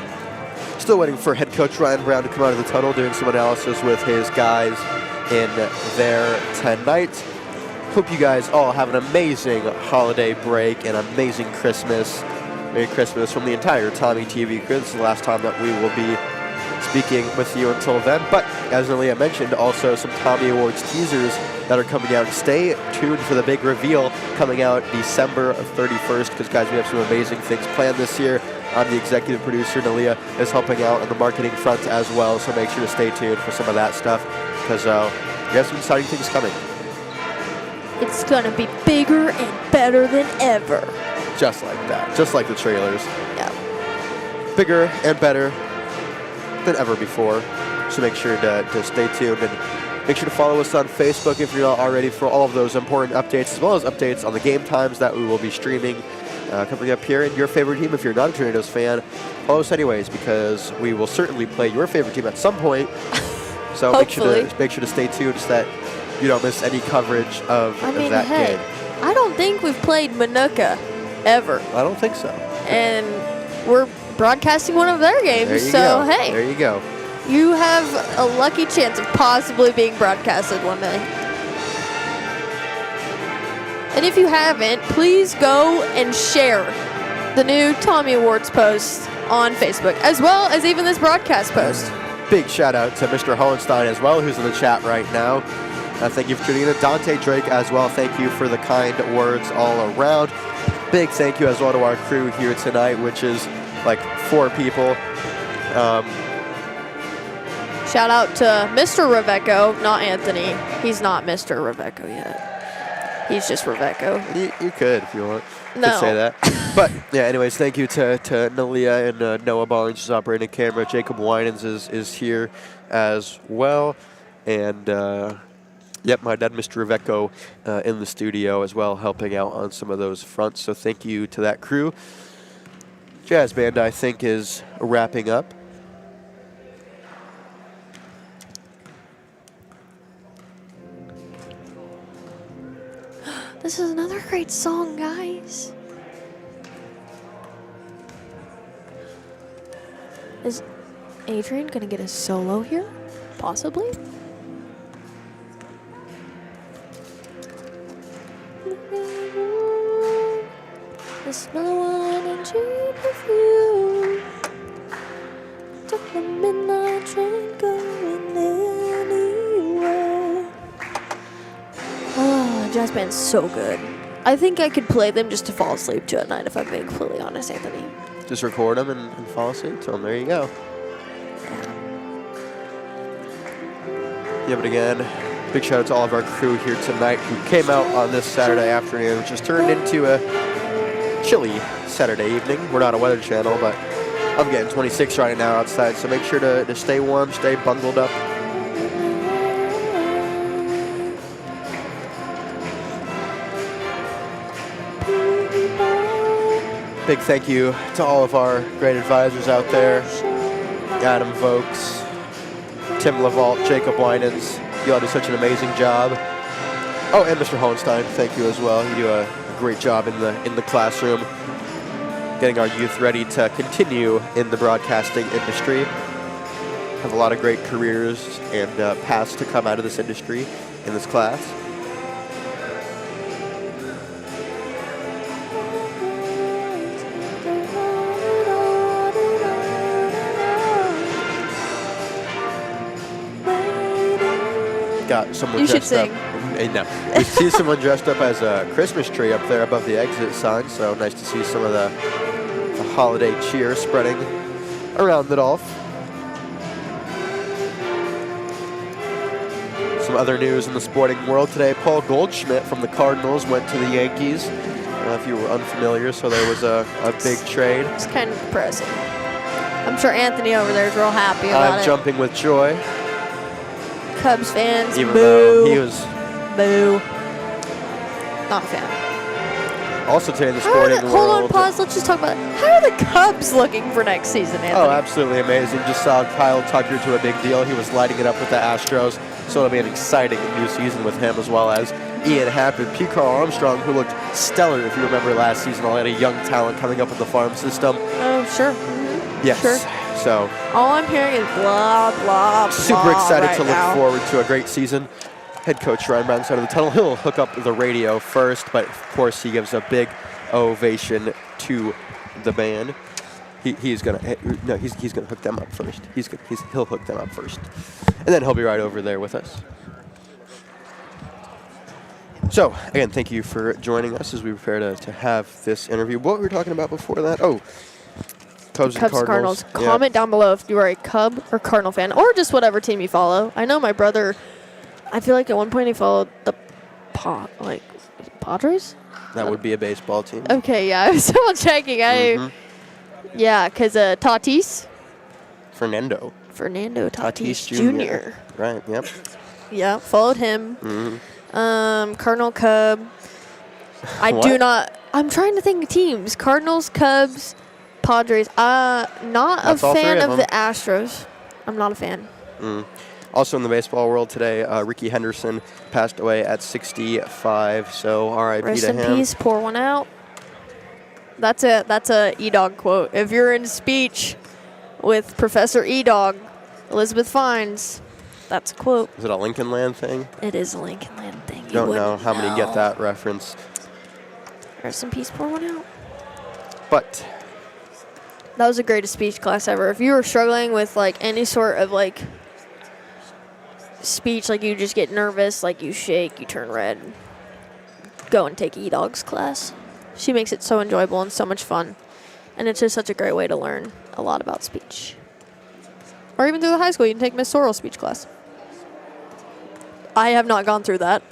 Still waiting for head coach Ryan Brown to come out of the tunnel, doing some analysis with his guys in there tonight. Hope you guys all have an amazing holiday break and amazing Christmas. Merry Christmas from the entire Tommy TV crew. This is the last time that we will be speaking with you until then. But as Lilia mentioned, also some Tommy Awards teasers that are coming out. Stay tuned for the big reveal coming out December 31st because, guys, we have some amazing things planned this year. I'm the executive producer. Nalia is helping out on the marketing front as well, so make sure to stay tuned for some of that stuff because we have some exciting things coming. It's gonna be bigger and better than ever. Just like that. Just like the trailers. Yeah. Bigger and better than ever before. So make sure to stay tuned and make sure to follow us on Facebook if you're not already for all of those important updates, as well as updates on the game times that we will be streaming coming up here. And your favorite team, if you're not a Tornadoes fan, follow us anyways because we will certainly play your favorite team at some point. So make sure to stay tuned so that you don't miss any coverage of that game. I don't think we've played Minooka ever. I don't think so. And we're broadcasting one of their games. There you So, go. hey, There you go. you have a lucky chance of possibly being broadcasted one day. And if you haven't, please go and share the new Tommy Awards post on Facebook, as well as even this broadcast post. Big shout out to Mr. Hohenstein as well, who's in the chat right now. Thank you for tuning in. Dante Drake as well. Thank you for the kind words all around. Big thank you as well to our crew here tonight, which is like 4 people. Shout out to Mr. Reveco, not Anthony. He's not Mr. Reveco yet. He's just Reveco. You could if you want. No. Could say that. But yeah, anyways, thank you to Nalia and Noah Barnes, who's operating camera. Jacob Winans is here as well. And yep, my dad, Mr. Reveco, in the studio as well, helping out on some of those fronts. So thank you to that crew. Jazz Band, I think, is wrapping up. This is another great song, guys. Is Adrian gonna get a solo here? Possibly? The smell of wine and cheap perfume. Took the midnight train going anywhere. Oh, jazz band's so good. I think I could play them just to fall asleep to at night, if I'm being completely honest, Anthony. Just record them and fall asleep to them. There you go. Yeah, but again, big shout out to all of our crew here tonight who came out on this Saturday afternoon, which has turned into a chilly Saturday evening. We're not a weather channel, but I'm getting 26 right now outside, so make sure to stay warm, stay bundled up. Big thank you to all of our great advisors out there. Adam Vokes, Tim LaVault, Jacob Winans. You all do such an amazing job. Oh, and Mr. Hohenstein, thank you as well. You do a great job in the classroom, getting our youth ready to continue in the broadcasting industry. Have a lot of great careers and paths to come out of this industry in this class. Got someone You should dressed up. sing. No, we see someone dressed up as a Christmas tree up there above the exit sign. So nice to see some of the holiday cheer spreading around it all. Some other news in the sporting world today. Paul Goldschmidt from the Cardinals went to the Yankees. I don't know if you were unfamiliar, so there was a big trade. It's kind of depressing. I'm sure Anthony over there is real happy about I'm it. jumping with joy. Cubs fans, Even boo. though he was Boo. Not a fan. also today in the How are sporting the, world. hold on, pause. Let's just talk about it. How are the Cubs looking for next season, Anthony? Oh, absolutely amazing. Just saw Kyle Tucker to a big deal. He was lighting it up with the Astros. So it'll be an exciting new season with him, as well as Ian Happ and P. Carl Armstrong, who looked stellar, if you remember last season. All had a young talent coming up in the farm system. Oh, sure. Mm-hmm. Yes. Sure. So All I'm hearing is blah, blah, blah. super excited right to look now. forward to a great season. Head coach Ryan Brown side of the tunnel. He'll hook up the radio first, but of course he gives a big ovation to the band. He's gonna hook them up first. He'll hook them up first, and then he'll be right over there with us. So again, thank you for joining us as we prepare to have this interview. What were we talking about before that? Oh, Cubs and Cardinals. Yeah. Comment down below if you are a Cub or Cardinal fan, or just whatever team you follow. I know my brother. I feel like at one point he followed the Padres. That would be a baseball team. Okay, yeah, I was double checking. Yeah, because Tatis. Fernando Tatis Jr. Right. Yep. Yeah, followed him. Cardinal Cub. I What? do not. I'm trying to think of teams. Cardinals, Cubs, Padres. Not That's a all fan three of of them. the Astros. I'm not a fan. Also in the baseball world today, Ricky Henderson passed away at 65. So R.I.P. Rest to in him. peace. Pour one out. That's a E-Dog quote. If you're in speech with Professor E-Dog, Elizabeth Fines, that's a quote. Is it a Lincoln Land thing? It is a Lincoln Land thing. You Don't know wouldn't how many get know. that reference. Rest in peace. Pour one out. But That was the greatest speech class ever. If you were struggling with like any sort of like speech, like you just get nervous, like you shake, you turn red, go and take E-Dog's class. She makes it so enjoyable and so much fun. And it's just such a great way to learn a lot about speech. Or even through the high school, you can take Miss Sorrell's speech class. I have not gone through that,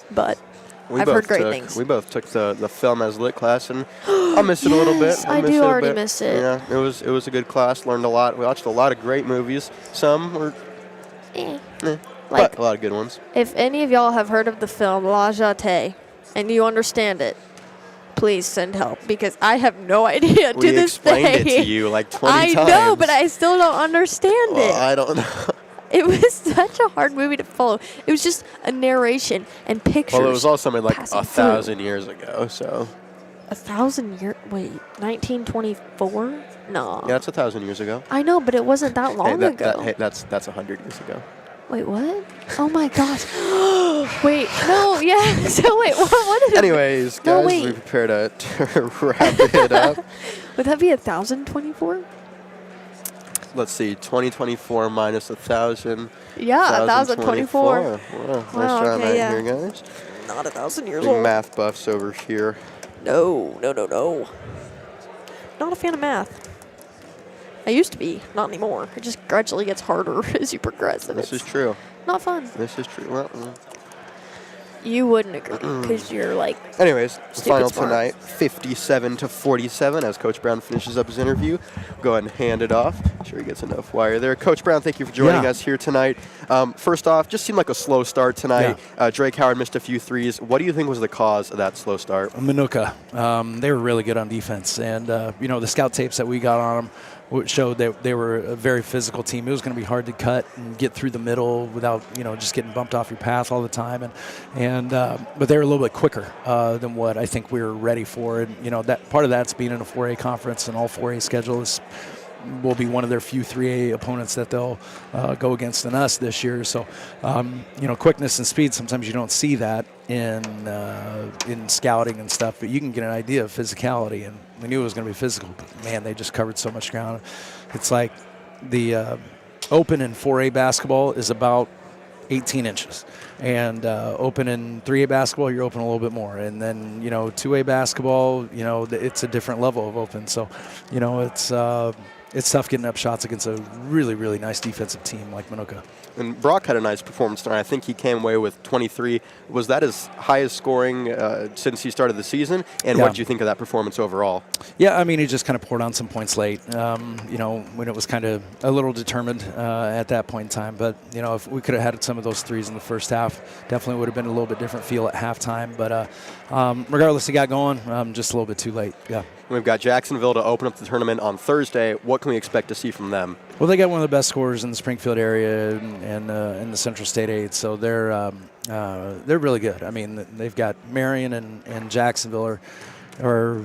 but I've heard great things. We both took the film as lit class, and I miss it a little bit. I miss do it a already bit. miss it. Yeah, it was a good class. Learned a lot. We watched a lot of great movies. Some were, Like, but a lot of good ones. if any of y'all have heard of the film La Jetée and you understand it, please send help because I have no idea to We this explained day. it to you like 20 times. I know, but I still don't understand Well, it. I don't know. It was such a hard movie to follow. It was just a narration and pictures. Well, it was also made like passing 1,000 years ago, so. 1,000 years? Wait, 1924? No. Yeah, it's 1,000 years ago. I know, but it wasn't that long ago. That's 100 years ago. Wait, what? Oh my gosh. Wait, no, yeah. So wait, what is it? Anyways, No, guys, wait. we prepare to wrap it up. Would that be 1,024? Let's see, 2024 minus 1,000. Yeah, 1,024. Wow, nice Wow, try on okay, that yeah. here, guys. Not 1,000 years Big old. math buffs over here. No. Not a fan of math. I used to be, not anymore. It just gradually gets harder as you progress. And This is it's true. not fun. This is true. Well, You wouldn't agree because you're like, anyways, the Stupid final smart. tonight, 57-47. As Coach Brown finishes up his interview, go ahead and hand it off. Make sure he gets enough wire there. Coach Brown, thank you for joining us here tonight. First off, just seemed like a slow start tonight. Drake Howard missed a few threes. What do you think was the cause of that slow start? Minooka. They were really good on defense, and the scout tapes that we got on them showed that they were a very physical team. It was going to be hard to cut and get through the middle without just getting bumped off your path all the time, but they were a little bit quicker than what I think we were ready for. And that part of that's being in a 4A conference, and all 4A schedules will be one of their few 3A opponents that they'll go against in us this year. So, quickness and speed, sometimes you don't see that in scouting and stuff, but you can get an idea of physicality, and we knew it was going to be physical, but man, they just covered so much ground. It's like the open in 4A basketball is about 18 inches, and open in 3A basketball, you're open a little bit more, and then 2A basketball, it's a different level of open. So, it's tough getting up shots against a really, really nice defensive team like Minooka. And Brock had a nice performance tonight. I think he came away with 23. Was that his highest scoring since he started the season? And what did you think of that performance overall? Yeah, I mean, he just kind of poured on some points late, when it was kind of a little determined at that point in time. But, if we could have had some of those threes in the first half, definitely would have been a little bit different feel at halftime. But regardless, he got going, just a little bit too late, yeah. We've got Jacksonville to open up the tournament on Thursday. What can we expect to see from them? Well, they got one of the best scorers in the Springfield area and in the Central State 8, so they're really good. I mean, they've got Marion and Jacksonville are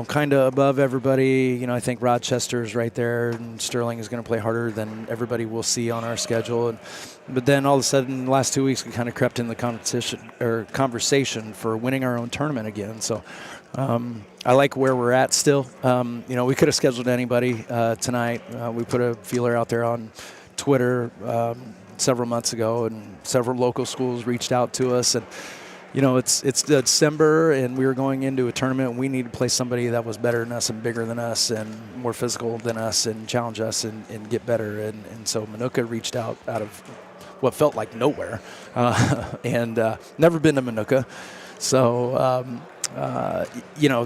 kind of above everybody. I think Rochester's right there, and Sterling is going to play harder than everybody will see on our schedule. But then all of a sudden, the last 2 weeks, we kind of crept in the competition or conversation for winning our own tournament again. So I like where we're at still. We could have scheduled anybody tonight. We put a feeler out there on Twitter several months ago, and several local schools reached out to us. And it's December, and we were going into a tournament, and we needed to play somebody that was better than us and bigger than us and more physical than us and challenge us and get better. And so Minooka reached out of what felt like nowhere, and never been to Minooka. So,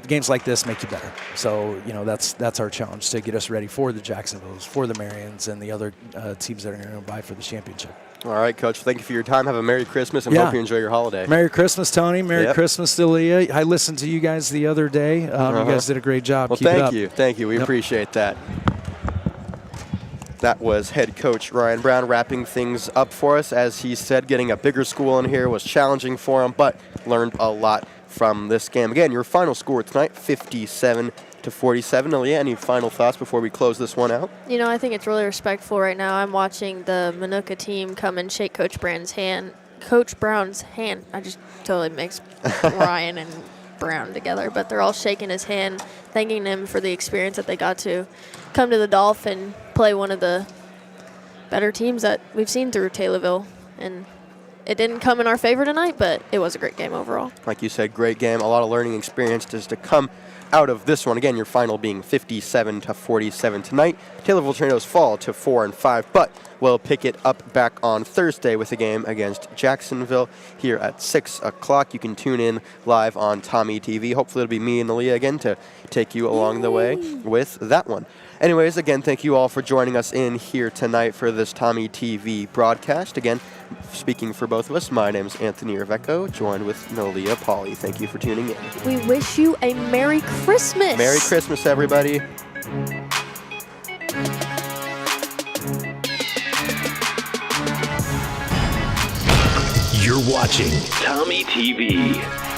games like this make you better. So, that's our challenge, to get us ready for the Jacksonvilles, for the Marions, and the other teams that are going to vie for the championship. All right, Coach. Thank you for your time. Have a Merry Christmas, and hope you enjoy your holiday. Merry Christmas, Tony. Merry Christmas to Leah. I listened to you guys the other day. You guys did a great job. Well, Keep it up. thank you. Thank you. We appreciate that. That was head coach Ryan Brown wrapping things up for us. As he said, getting a bigger school in here was challenging for him, but learned a lot from this game. Again, your final score tonight, 57-47. Aaliyah, any final thoughts before we close this one out? You know, I think it's really respectful right now. I'm watching the Minooka team come and shake Coach Brown's hand. I just totally mixed Ryan and Brown together, but they're all shaking his hand, thanking him for the experience that they got to come to the Dolph and play one of the better teams that we've seen through Taylorville. And it didn't come in our favor tonight, but it was a great game overall. Like you said, great game. A lot of learning experiences to come out of this one. Again, your final being 57-47 tonight. Taylorville Tornadoes fall to 4-5, but we'll pick it up back on Thursday with a game against Jacksonville here at 6 o'clock. You can tune in live on Tommy TV. Hopefully it'll be me and Aaliyah again to take you along the way with that one. Anyways, again, thank you all for joining us in here tonight for this Tommy TV broadcast. Again, speaking for both of us, my name is Anthony Ervecco, joined with Nolia Pauly. Thank you for tuning in. We wish you a Merry Christmas. Merry Christmas, everybody. You're watching Tommy TV.